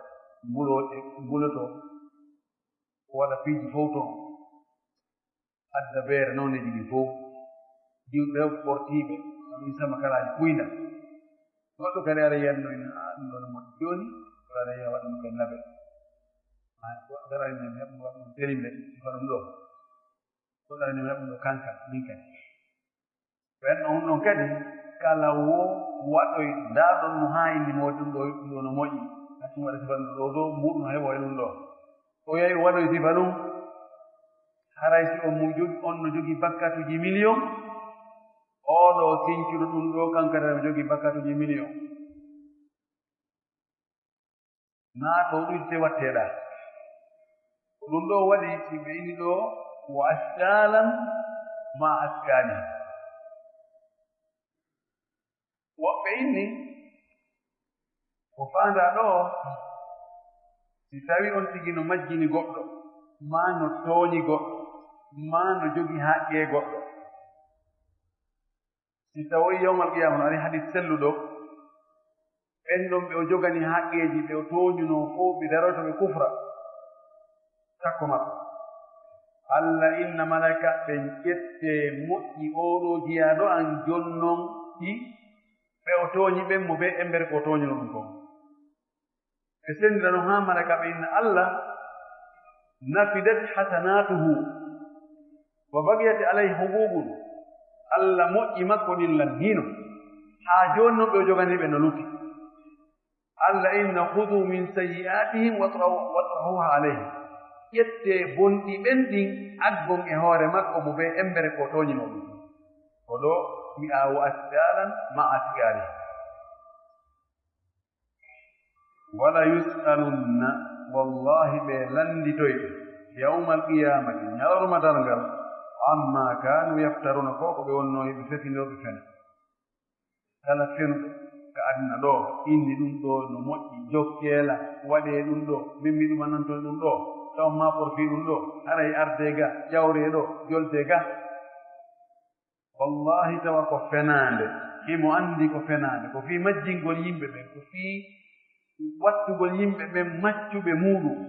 mbuloto ko waɗa piiji fof toon adda beere nowneji ɗi fof diwɓe ɓortiiɓe ɗum sama kalaji ɓuyda goɗɗo kadi ara yiyanno ina ɗum ɗon moƴƴi joni aɗa yiya waɗa ɗum ɓe naɓe goɗɗo kadi ara nen heɓa waɗa ɗum terimle sifa ɗum ɗo goɗɗo ara nen heɓa ɗum ɗo kankan min kadi ɓen on ɗon kadi kala wo waɗoy daaɗon no haa inni mo ɗum ɗo no moƴƴi haccum waɗa sifa ɗum ɗo dow muɗum heɓo e ɗum ɗo o yahi waɗoy sifa ɗum haray si on no jogii bakkatuji million oɗo siñcuɗo ɗum ɗo kankata no jogii bakkatuji million naato ɗuyte watteɗa ko ɗum ɗo waɗi si ɓe ini ɗo wa askalan ma askani woɓɓe inni ko faanda ɗo si tawi on tigi no majjini goɗɗo ma no tooñi goɗɗo ma no jogi haqqe goɗɗo si tawoyi yawmal qiyama no ari hadis selluɗo ɓen ɗon ɓe o jogani haqqeji ɓe o tooñuno fof ɓe daroto ɓe kufra sakko maɓɓe allah inna malaika ɓen ƴette moƴƴi oɗo jiyaɗo an jonnon ɗi ɓe o tooñi ɓen mo be embere ko tooñuno ɗum kon ɓe sendirano ha malaika ɓe inna allah nafidat hasanatuhu wa bagiyat alayhi hububun allah moƴƴi makko ɗin lannino haa jooni noon ɓe o joganiɓe no lutti allah inna hudu min sayyi'atihim watrahuha alayhim ƴette bonɗi ɓen ɗin aggon e hoore makko mo be embere ko tooñino ɗum ko ɗo wi'a wa asgalan ma asgali wala yus'alunna wallahi ɓe landitoyɓe yawma alqiyamati ñalorma darngal amma kanu yaftaruna ko ko ɓe wonno ɓe fetinirɓe fen kala fenuɗo ka aduna ɗo indi ɗum ɗo no moƴƴi jokkeela waɗe ɗum ɗo mimmi ɗum annantoe ɗum ɗo taw ma porfi ɗum ɗo haray arde ga ƴawre ɗo jolte ga wallahi tawa ko fenaande himo anndi ko fenaande ko fii majjingol yimɓe ɓen ko fii wattugol yimɓe ɓen maccuɓe muɗum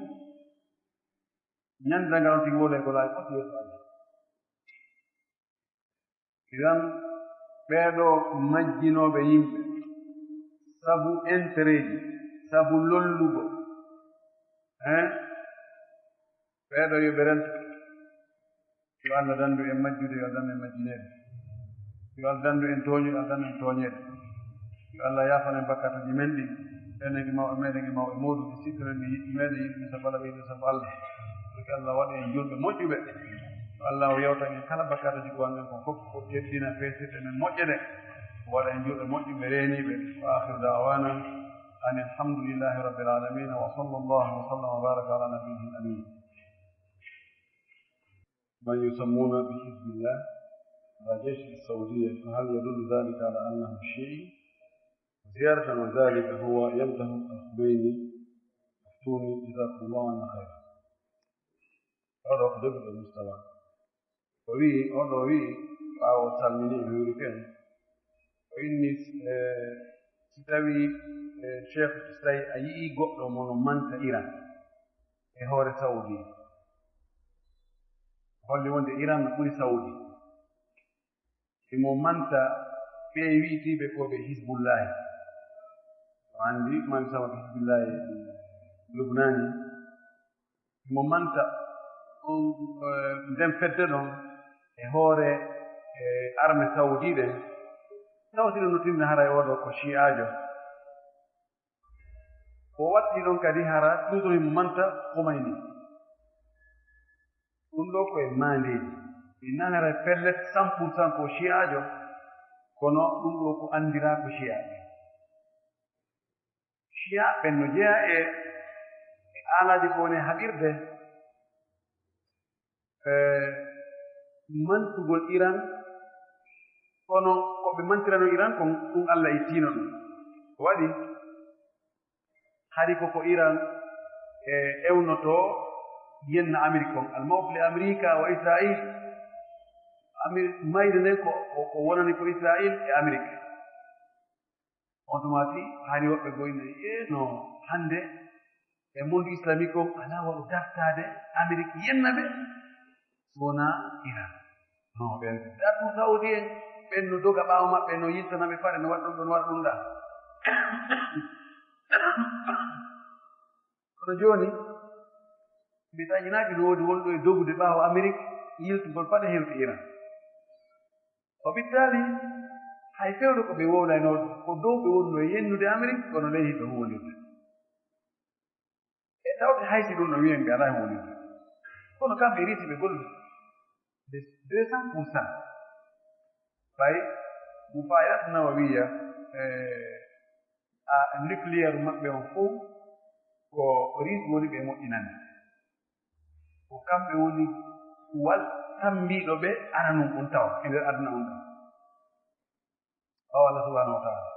ñannda ngal on tigi wole ko laawi fof yeeso Allah idan ɓeeɗo majjinooɓe yimɓe sabu intérêt ji sabu lollugo ɓeeɗo yo ɓe rento yo Allah danndu en majjude yo dandu en majjineede yo Allah danndu en tooñude Allah danndu en tooñeede yo Allah yaafanen bakkatuji men ɗi enen e mawɓe meeɗen e mawɓe muɗum e sikkiren e yiɗɗi meeɗen yiɗɓe sabu Allah ɓeyde sabu Allah porque Allah waɗa en julɓe moƴƴuɓe Allah o yewta en kala bakkatuji ko wanɗen kon fof ko teddina feesirɗe men moƴƴe ɗe waɗa en julɓe moƴƴuɓe reeniɓe wa akhiru da'wana an alhamdulillahi rabbil alamin wa sallallahu wa sallam wa baraka ala nabiyyihi amin من يسمون بحزب الله وجيش السعودية فهل يدل ذلك على أنه شيعي؟ زيارة وذلك هو يمدح الخميني افتوني جزاكم الله عنا خيرا. هذا قدر المستوى. وي أو سالميني الهوريكان وإني ستاوي شيخ تستاي أي قطر مونومنت إيران هو سعودي. holli wonde iran no ɓuri saudi imo manta ɓe wi'itiɓe ko ɓe hisbullahi o anndi mami sama ko hisbullahi lubnani imo manta nden fedde ɗon e hoore arme saudiɗe tawtiɗo no tinna hara e oɗo ko shi'ajo ko watti ɗon kadi hara ɗuɗo imo manta Khomeini ɗum ɗo koye maandeji ɗi nangara pellet 100% ko shi'ajo kono ɗum ɗo ko anndira ko shi'aɓe shi'aɓe no jeya e alaji ko woni haɓirde mantugol iran kono ko ɓe mantirano iran ko ɗum Allah ittiino ɗum ko waɗi hari koko Iran ewnoto yenna Amérique on almawqi li Amérique wa Israël mayde nden ko wonani ko Israël e Amérique on tumati hani woɓɓe goyno no hande e monde islamique o ala waɗo dartade Amérique yenna ɓe wona Iran non ɓen dartu Saudi en ɓen no doga ɓaawo maɓɓe no yiltanaɓe fare no waɗa ɗum ɗo no waɗa ɗum ɗa kono jooni mi tañinaaki no woodi wonɗo e dogude ɓaawo Amérique yiltugol paɗe hewti Iran o ɓittaali hay fewde ko ɓe wowlanoo ko dow ɓe wonno e yennude Amérique kono ley ɓe wonirde e tawde haysi ɗum no wiyen ɓe alaa e wonirde kono kamɓe riti ɓe gollude de 200% ɓay Mufayat Nawawiya nucléaire maɓɓe on fof ko riis woni ɓe moƴƴinande ko kamɓe woni tambiɗo ɓe ara num ɗum tawa e nder aduna on ɗum o Allah subhanahu wa taala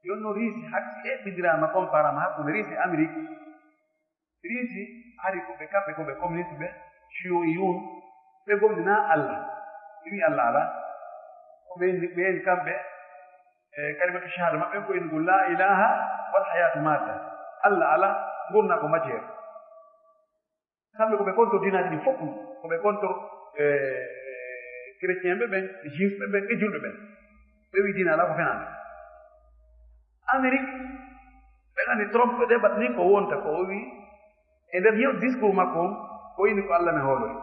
jonno riisi hakki eɓɓidirama comparama hakkude riisi Amérique riisi hari koɓe kamɓe koɓe communiste ɓe chiyoyun ɓe gomdina Allah wi Allah ala ɓeeni kamɓe kalimatu shahada maɓɓe ko en go la ilaha wal hayatu madda Allah ala gurna ko matiére kamɓe koɓe contre dinaji ɗi fof koɓe contre chrétien ɓe ɓen juif ɓe ɓen e julɓe ɓen ɓe wi dina ala ko fenande Amérique ɓe andi Trump ɓe ɗeɓat ni ko wonta ko o wi e nder yew discours makko on o wini ko Allah mi hoolori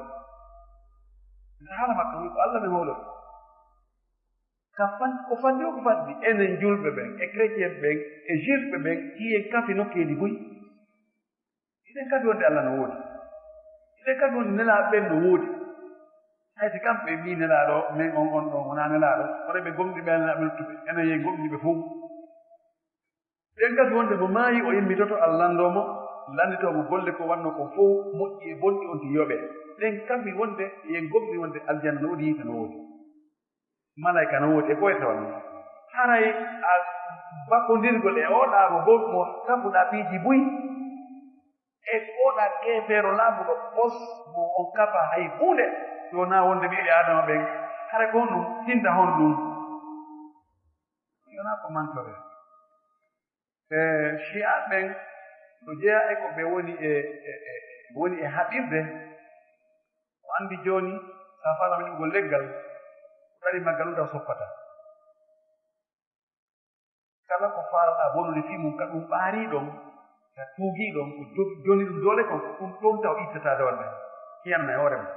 haala makko wi ko Allah mi hoolori ko fandi o ko fandi enen julɓe ɓen e chrétien ɓen e juif ɓe ɓen hiyen kafi nokkeeli boyi inen kafi wonde Allah no woodi inen kafi wonde nelaaɓe ɓen no woodi haysi kamɓe mbi nelaaɗo min on ɗon wonaa nelaaɗo kono ɓe gomɗi ɓe nelaaɓe luttuɓe enen yen gomɗi ɓe fof ɓen kafi wonde mo maayi o immitoto Allah landoomo landitoomo golle ko wanno ko fof moƴƴi e bonɗi on ti yoɓe ɓen kafi wonde yen gomɗi wonde aljanna no woodi yiita no woodi malayka no woodi e koye tawanno haray a bakkondirgol e oɗaamo bo mo kafuɗaa piiji buyi e oɗa keefeero laaɓuɗo ɓos mo on kafa hay huunde wonaa wonde ɓiɓɓe adama ɓen hara ko ɗum tinda hon ɗum wonaa ko mantore chia ɓen no jeya e ko ɓe woni e haɓirde o anndi jooni sa falama ɗumgol leggal ɗari maggal ɗum taw soppata kala ko faalɗaa bonude fi mum ka ɗum ɓaarii ɗon ka tuugii ɗon ko joni ɗum doole kon ɗum ɗon taw ittata dowande hiyamna e hoore mum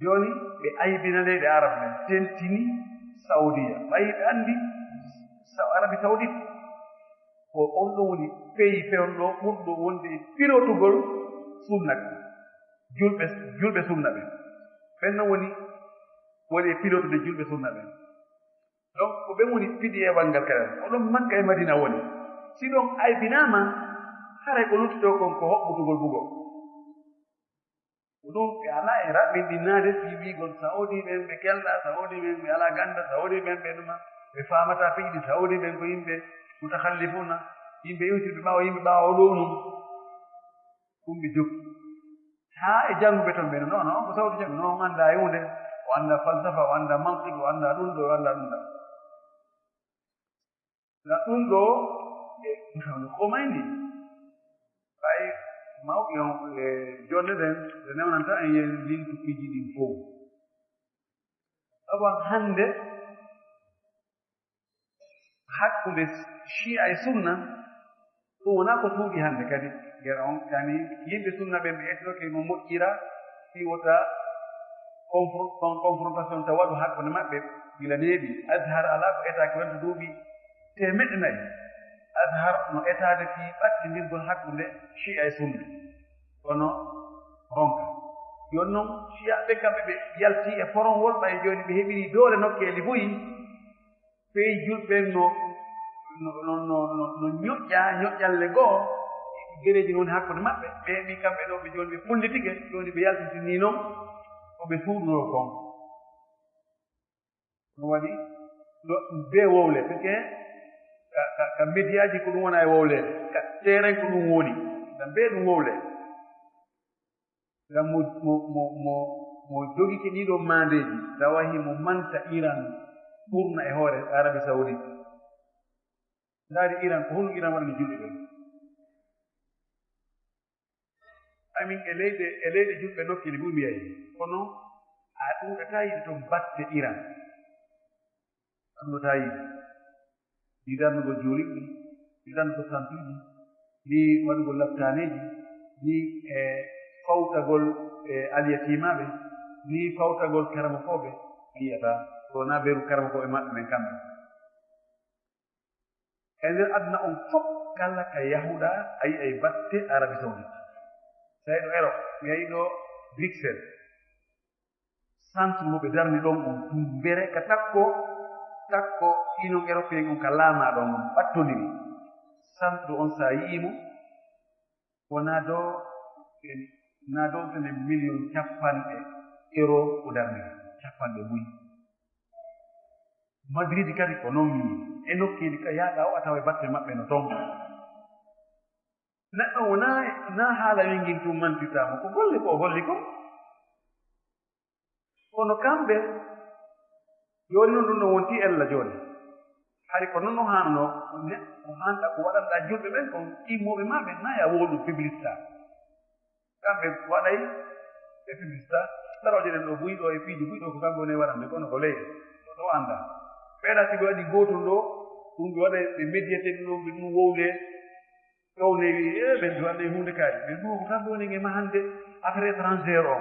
jooni ɓe aybina leyɗe arab men tentini saudia ɓayi ɓe anndi arabi saudite ko on ɗon woni pays fewnɗo ɓurɗo wonde e pilotugol sunnaɓe julɓe sunna ɓe ɓen noon woni e pilotude julɓe sunna ɓen donc ko ɓen woni piɗi ewal ngal kadi oɗon makka e madina woni si ɗon aybinaama haray ko luttitoo kon ko hoɓɓutugol bugo ko ɗum ɓe alaa e raɓɓinɗinnaade si wiigol saudi ɓen ɓe kelɗaa saudi ɓen ɓe alaa gannda saudi ɓen ɓe ɗuma ɓe faamataa piiɗi saudi ɓen ko yimɓe mutakallifuna yimɓe iwtirɓe ɓaawa yimɓe ɓaawa ɗo ɗum ɗum ɓe jokki haa e jannguɓe ton ɓe non non ko saudi janngu non anndaa e hunde o annda falsafa o annda mantiqe o annda ɗum ɗo o annda ɗum ɗa nga ɗum ɗo e komayndi ɓay mawɓe on e jonde ɗen ɓe newnanta en yen lintukiiji ɗin fof saban hannde hakkunde chia e sunna ɗum wonaa ko tuuɗi hannde kadi gera on yani yimɓe sunna ɓen ɓe ettoke mo moƴƴira fiwota confrontation taw waɗu hakkunde maɓɓe gila neeɓi adhar alaa ko etaake wonde duuɓi temeɗɗe nayi adhar no etaade fii ɓattindirgol hakkunde chia e sunna kono ronka jooni noon chia ɓe kamɓe ɓe yaltii e forowol ɓay jooni ɓe heɓirii doole nokkeeli boyi pays julɓen no ñoƴƴalle goo gereeji woni hakkunde maɓɓe ɓe heɓii kamɓe ɗo ɓe jooni ɓe pullitike jooni ɓe yaltitinii noon ko ɓe suuɗunoo kon ɗum waɗi ɗo bee wowle parce que ka mediaji ko ɗum wona e wowlede ka terrain ko ɗum woni ngam mbe ɗum wowlede ngam mo jogike ɗiɗo mandeji tawahi mo manta Iran ɓurna e hoore Arabie Saoudite ndaari Iran ko honno Iran waɗani julɓe ɓen amin e leyɗe julɓe nokkili ɓuri mbiyayi kono a ɗuɗata yiɗe to batte Iran a ɗuɗata yiɗe ɗi darnugo juuriɗɗi ɗi darnugo santuji ɗi waɗugo laptaneji ɗi e fawtagol e alyatimaɓe ni fawtagol karamokoɓe yiyata to na beru karamokoɓe maɓɓe men kamɓe e nder aduna on fof kala ka yahuɗa a yi'ay batte Arabie Saoudite tawi ɗo Europe mi yahi ɗo Bruxelles centre mo ɓe darni ɗon on ɗum mbere ka takko inon européen on ka laamaɗon on ɓattodiri centre on sa yi'imo wona dow tene million capanɗe euro o darniri capanɗe ɓuyi Madrid kadi ko noon yii e nokkiiji ka yaaɗa o a tawa e batte maɓɓe no toon neɗɗo wona haala wingin tum mantitamo ko golli ko o holli ko kono kamɓe jooni noon ɗum no wonti ella jooni hari ko noon no haanno ko hanɗa ko waɗanɗa julɓe ɓen ko immoɓe maɓe nayi a woɗum publicita kamɓe waɗay e publicita taroje ɗen ɗo buyi ɗo e piiji buyi ɗo ko kamɓe woni waɗande kono ko leyɗe ɗo annda ɓeeɗa si ɓe waɗi gootol ɗo ɗum ɓe waɗa ɓe médiaté ɗum ɓe ɗum wowle ƴowne wi ɓen duwanɗe hunde kaari ɓe ɗum ko kamɓe woni e ma hannde affaire étrangére o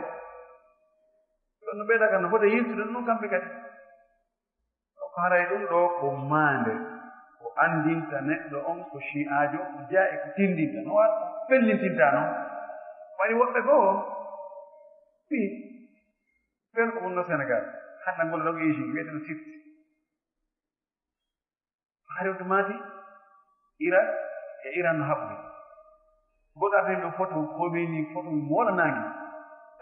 ɗon no ɓeeɗa kam no foti yirtude ɗum kamɓe kadi ko haray ɗum ɗo ko maande ko anndinta neɗɗo on ko chi'aajo jaa e ko tindinta no waɗa ko fellintinta noon waɗi woɓɓe goo fi fen ko wonno Sénégal hannda ngol ɗon Égypte wiyeteno Sirte hari on maati Irak e Iran no haɓɓe goɗɗaten ɗo foto komini foto moolanaangi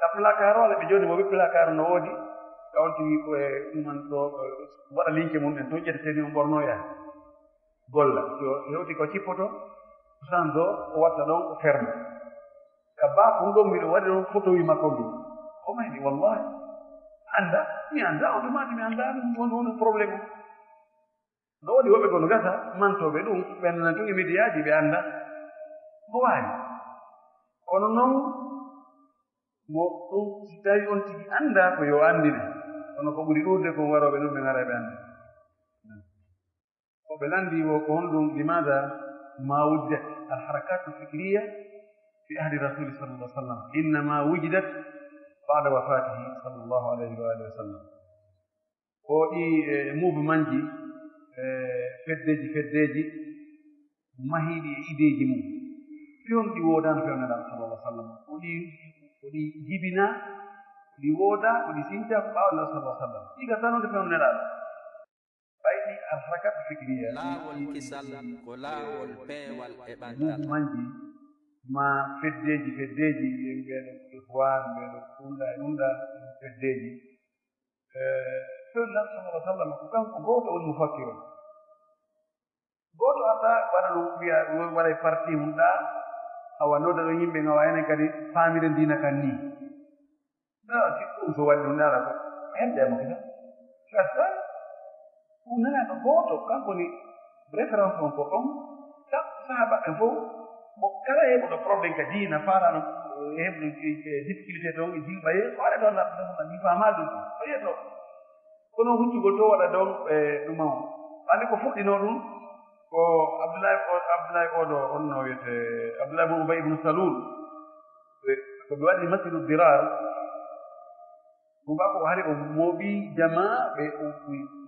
ka placard o ɓe jooni mo wi placard no woodi kawntigi ko e ɗuman ɗo waɗa linke mum ɗen to ƴettete ni on ɓornoya golla so hewti ko cippoto change o watta ɗon o ferme ka baafum ɗon mbiɗo waɗi ɗon photo wi makko mbi o mayni wallahi annda mi annda on tumati mi annda ɗum woni probléme o ɗo waɗi woɓɓe kono gasa mantoɓe ɗum ɓen nan tun e médiaji ɓe annda mo waawi kono noon mo ɗum si tawi on tigi annda ko yo anndine kono ko ɓuri ɗurde kon waroɓe ɗum ɓe ngara ɓe annda ko ɓe lanndi wo ko honɗum limada ma wujdat alharakat alfikriya fi ahdi rasuli sallallahu alih wa sallam innama wujidat bada wafatihi sallallahu alayhi wa alihi wa sallam o ɗi mouvement ji feddeji mahiɗi e ideji mum fewn ɗi woodano fewneɗaɗo sallallah sallam oɗi jibina ɗi wooda oɗi sinta ko ɓaawo Allah sallallahu alaihi wasallam ɗiga tanode fewneɗaɗo ɓayɗi alharakat fikriya laawol kisal ko laawol peewal e ɓantal manji ma feddeji ɓeɗo ihwan ɓeɗo ɗumɗa feddeji fewneɗaɗo sallallahu alaihi wasallam ko kanko gooto woni mufakkiro gooto ata waɗa ɗum wiya waɗa parti mum ɗa awa nodda ɗo yimɓe ngawa enen kadi faamire diina kan ni si ɗum so waɗi ɗum ɗaɗa ko henɗemo kisa gasta ɗum nanaɗo gooto kanko ni référence on ko ɗon sahaba ɓe fof mo kala heɓuɗo probléme ka diina faarano heɓuɗo difficulté toon e jilɓaye hoore ɗon naɗa mi faama ɗum o yeto kono huccugol to waɗa ɗon ɗuma o andi ko fuɗɗino ɗum ko abdoulaye oɗo on no wiyete abdoulaye mo ubay ibnu salul ko ɓe waɗi masidu dirar ɗum ba ko hari o mooɓi jama ɓe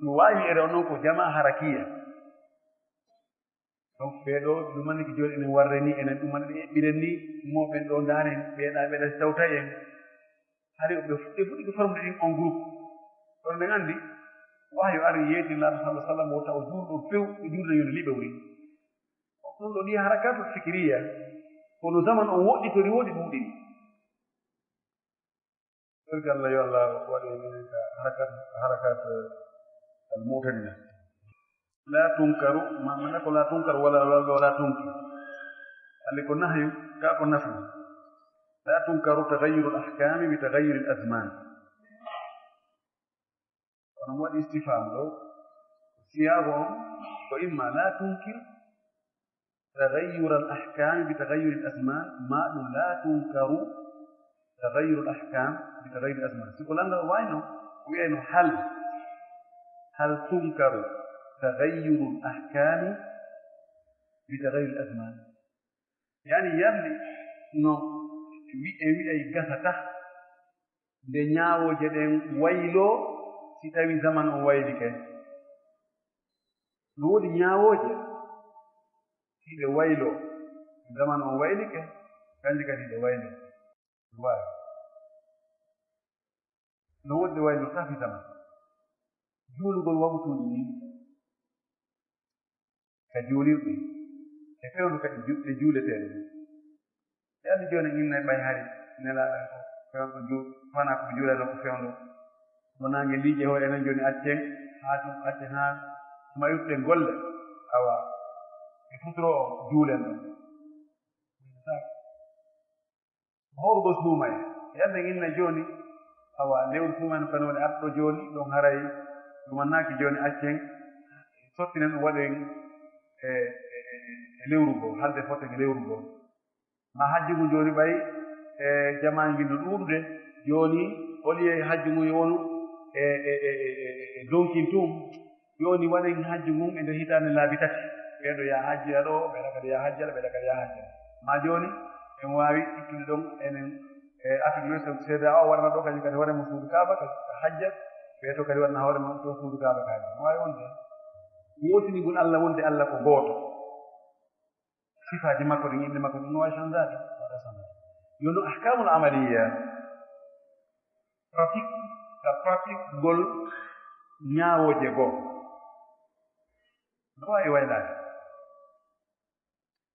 no wawi ere on noon ko jama harakiya donc ɓeeɗo ɗumanniki joni enen warre ni enen ɗumani ɓe eɓɓiren ni moɓen ɗo daaren ɓeeɗa tawta en hari ɓe fuɗɗi ko forme ɗin on groupe kono nden anndi wahyo ari yeedinlaaɗo sallah sallam o taw juurɗo few e juurde yonde liɓe wuri ɗum ɗo ɗi harakatul fikriya kono zaman on woɗɗitori woɗi ɗuuɗini ɗorki Allah yo Allah waɗi harakat al mutadina لا تنكر ما نقول لا تنكر ولا تنكر اللي كنا نهي كاكو نفي لا تنكر تغير الأحكام بتغير الأزمان ونمو الاستفهام له سياغهم وإما لا تنكر تغير الأحكام بتغير الأزمان ما لا تنكر تغير الأحكام بتغير الأزمان سيقول لنا وينه هل تنكر تغير الأحكام بتغير الأزمان يعني يبني no wi'ay gasata nde ñaawoje ɗen waylo si tawi zaman o wayli kay no woodi ñaawoje siɗe waylo zaman o wayli kay kanji kadi ɗe waylo waawi no woodi ɗe waylo safi zaman juulugol waɓutuuɗi ni ka juulirɗe e fewndu kadi ɗe juuleteeɗe yandi joni inna ɓay hari nelaɗan ko fewɗo fana ko juulano ko fewndo wonange liije ho enen joni accen accen ha suma yurten golle awa e futuro o juulen ɗon howrugo suuma e yande inna joni awa lewru suumano kano woni arɗo joni ɗon haray ɗumannaki joni accen sottinen ɗum waɗen e lewru goo halde fotte e lewru goo ma hajjugu joni ɓay e jamaji no ɗuuɗude joni holiye hajju mum wonu e donkin tum joni waɗen hajju mum e nder hitande laabi tati ɓeeɗo ya hajjira ɗo ɓeɗa kadi ya hajjira ɓeɗa kadi ya hajjira ma joni en wawi ittude ɗon enen e afrique l'ouest seeda o waɗana ɗo kañum kadi hoorema suudu kaaba kadi hajja ɓeeto kadi waɗana hoorema ɗo suudu kaaba kaji no wawi wonde wotinigol allah wonde allah ko gooto sifaji makko ɗin inde makko ɗum no wawi changeade waɗa changeade yono ahkamul amaliya pratique gol ñaawoje goo no wawi waylade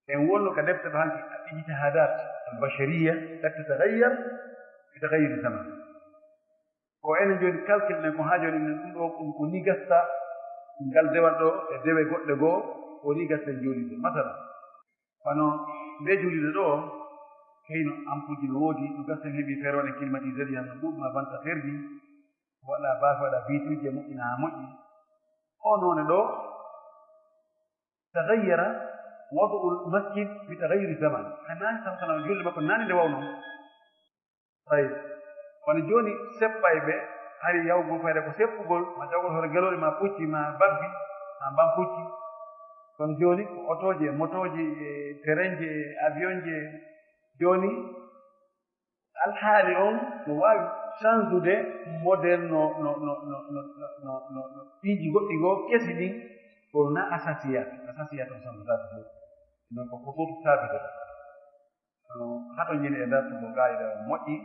en wonno ka defte ɗo hanki ijtihadat albashariya qad tatagayyar bitagayyuri zaman ko enen joni calcule ɗen ko ha joni enen ɗum ɗo ɗum ko ni gasta ngal dewat ɗo e dewe goɗɗe goo ko ni gasten julide masalan kono nde julide ɗo heyno ampuji no woodi ɗum gasten heeɓi feere waɗen climatiseur yan no ɗuɗuma ventilateur ji waɗa baafe waɗa vitriji e moƴƴina ha moƴƴi o noone ɗo tagayyara wadu masjid bi tagayyuri zaman hanani sam sana julde makko nani nde wawno ay kono joni seppay ɓe hari yawgol fayde ko seppugol ma jawgol hoore gelore ma pucci ma babbi ma mban pucci kono joni ko otoji e motoji e terrain ji e avion ji joni alhaali on no wawi change modèle no piiji goɗɗi goo kesi ɗin kono na asasiyat on changeade joni non ko fotu sabide hato jini e nder ɗum gaayida moƴƴi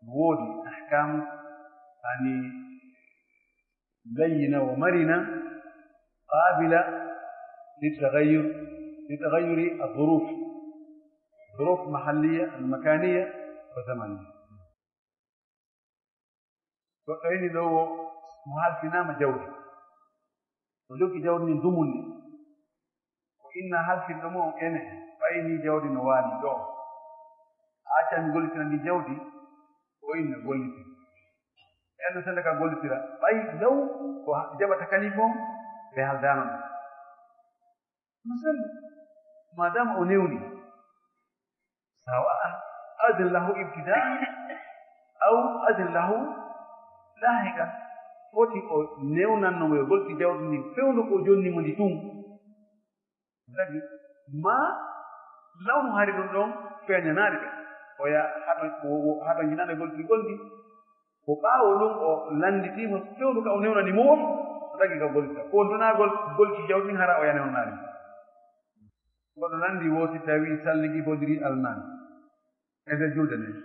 no woodi ahkam ani layyina wa marina qabila لتغير الظروف ظروف محلية المكانية وزمنية فإني لو مهال في نام جودي ولوك جودي من ضمني وإن هل في النمو إنه فإني جودي نوالي دو عشان قلت لي جودي وإن قلت أنا سلك قلت له أي لو جاب تكليفهم بهال دانون مثلا ما دام أنيوني سواء أذن له ابتداء أو أذن له لاحقا foti o newnannomo yo golti jawdi ndin fewnu ko jonni mo ndi tum tagi ma lawnu hari ɗum ɗon feeñanaade ɓe o ya haɗo jinaɗe golti goldi ko ɓaawo ɗum o landitiimo fewnu ka o newnani mo won tagi ka golta ko donagol golti jawdi ndin hara o ya newnaade goɗɗo nandi wooti tawi salligi bodiri alman e nder julde nden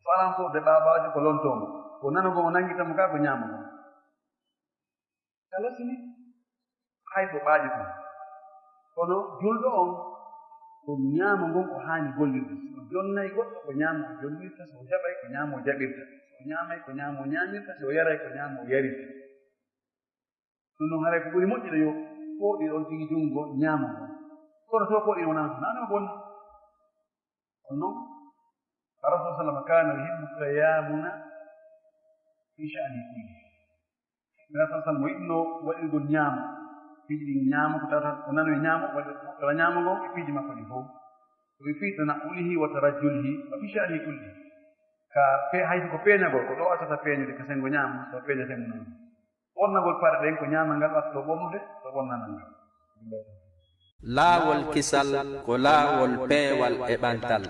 faran fof de ɓaaɓaaji ko lontomo ko nanago mo nangitamo ka ko ñaamago kala sini hay ko ɓaaji ton kono julɗo on ko ñaama ngon ko haani gollirde so jonnayi goɗɗo ko ñaama o jonnirta so jaɓay ko ñaama o jaɓirta so ko ñaamay ko ñaamo ñaamirta so yaray ko ñaamo yarita ɗum noon haray ko ɓuri moƴƴude yo pooɗi ɗon tigi junngo ñaama ngon kono to pooɗi wonaa naano bonna on noon rasul sallam kana yuhibbu tayamuna fi sha'ni kulli rasul sallam o yiɗno waɗirgol ñaama piiji ɗi ñaama ko tawata o nano e ñaama waɗa ñaama ngon e piiji makko ɗi fof koɓe fii tana'ulihi wa tarajjulihi wa fi sha'ni kulli ka hayso ko peeñagol ko ɗo asata peeñude ko sengo ñaama so peeña sengo noon wonnagol pare ɗen ko ñaamal ngal watta ɓonnude so wonnanal ngal laawol kisal ko laawol peewal e ɓantal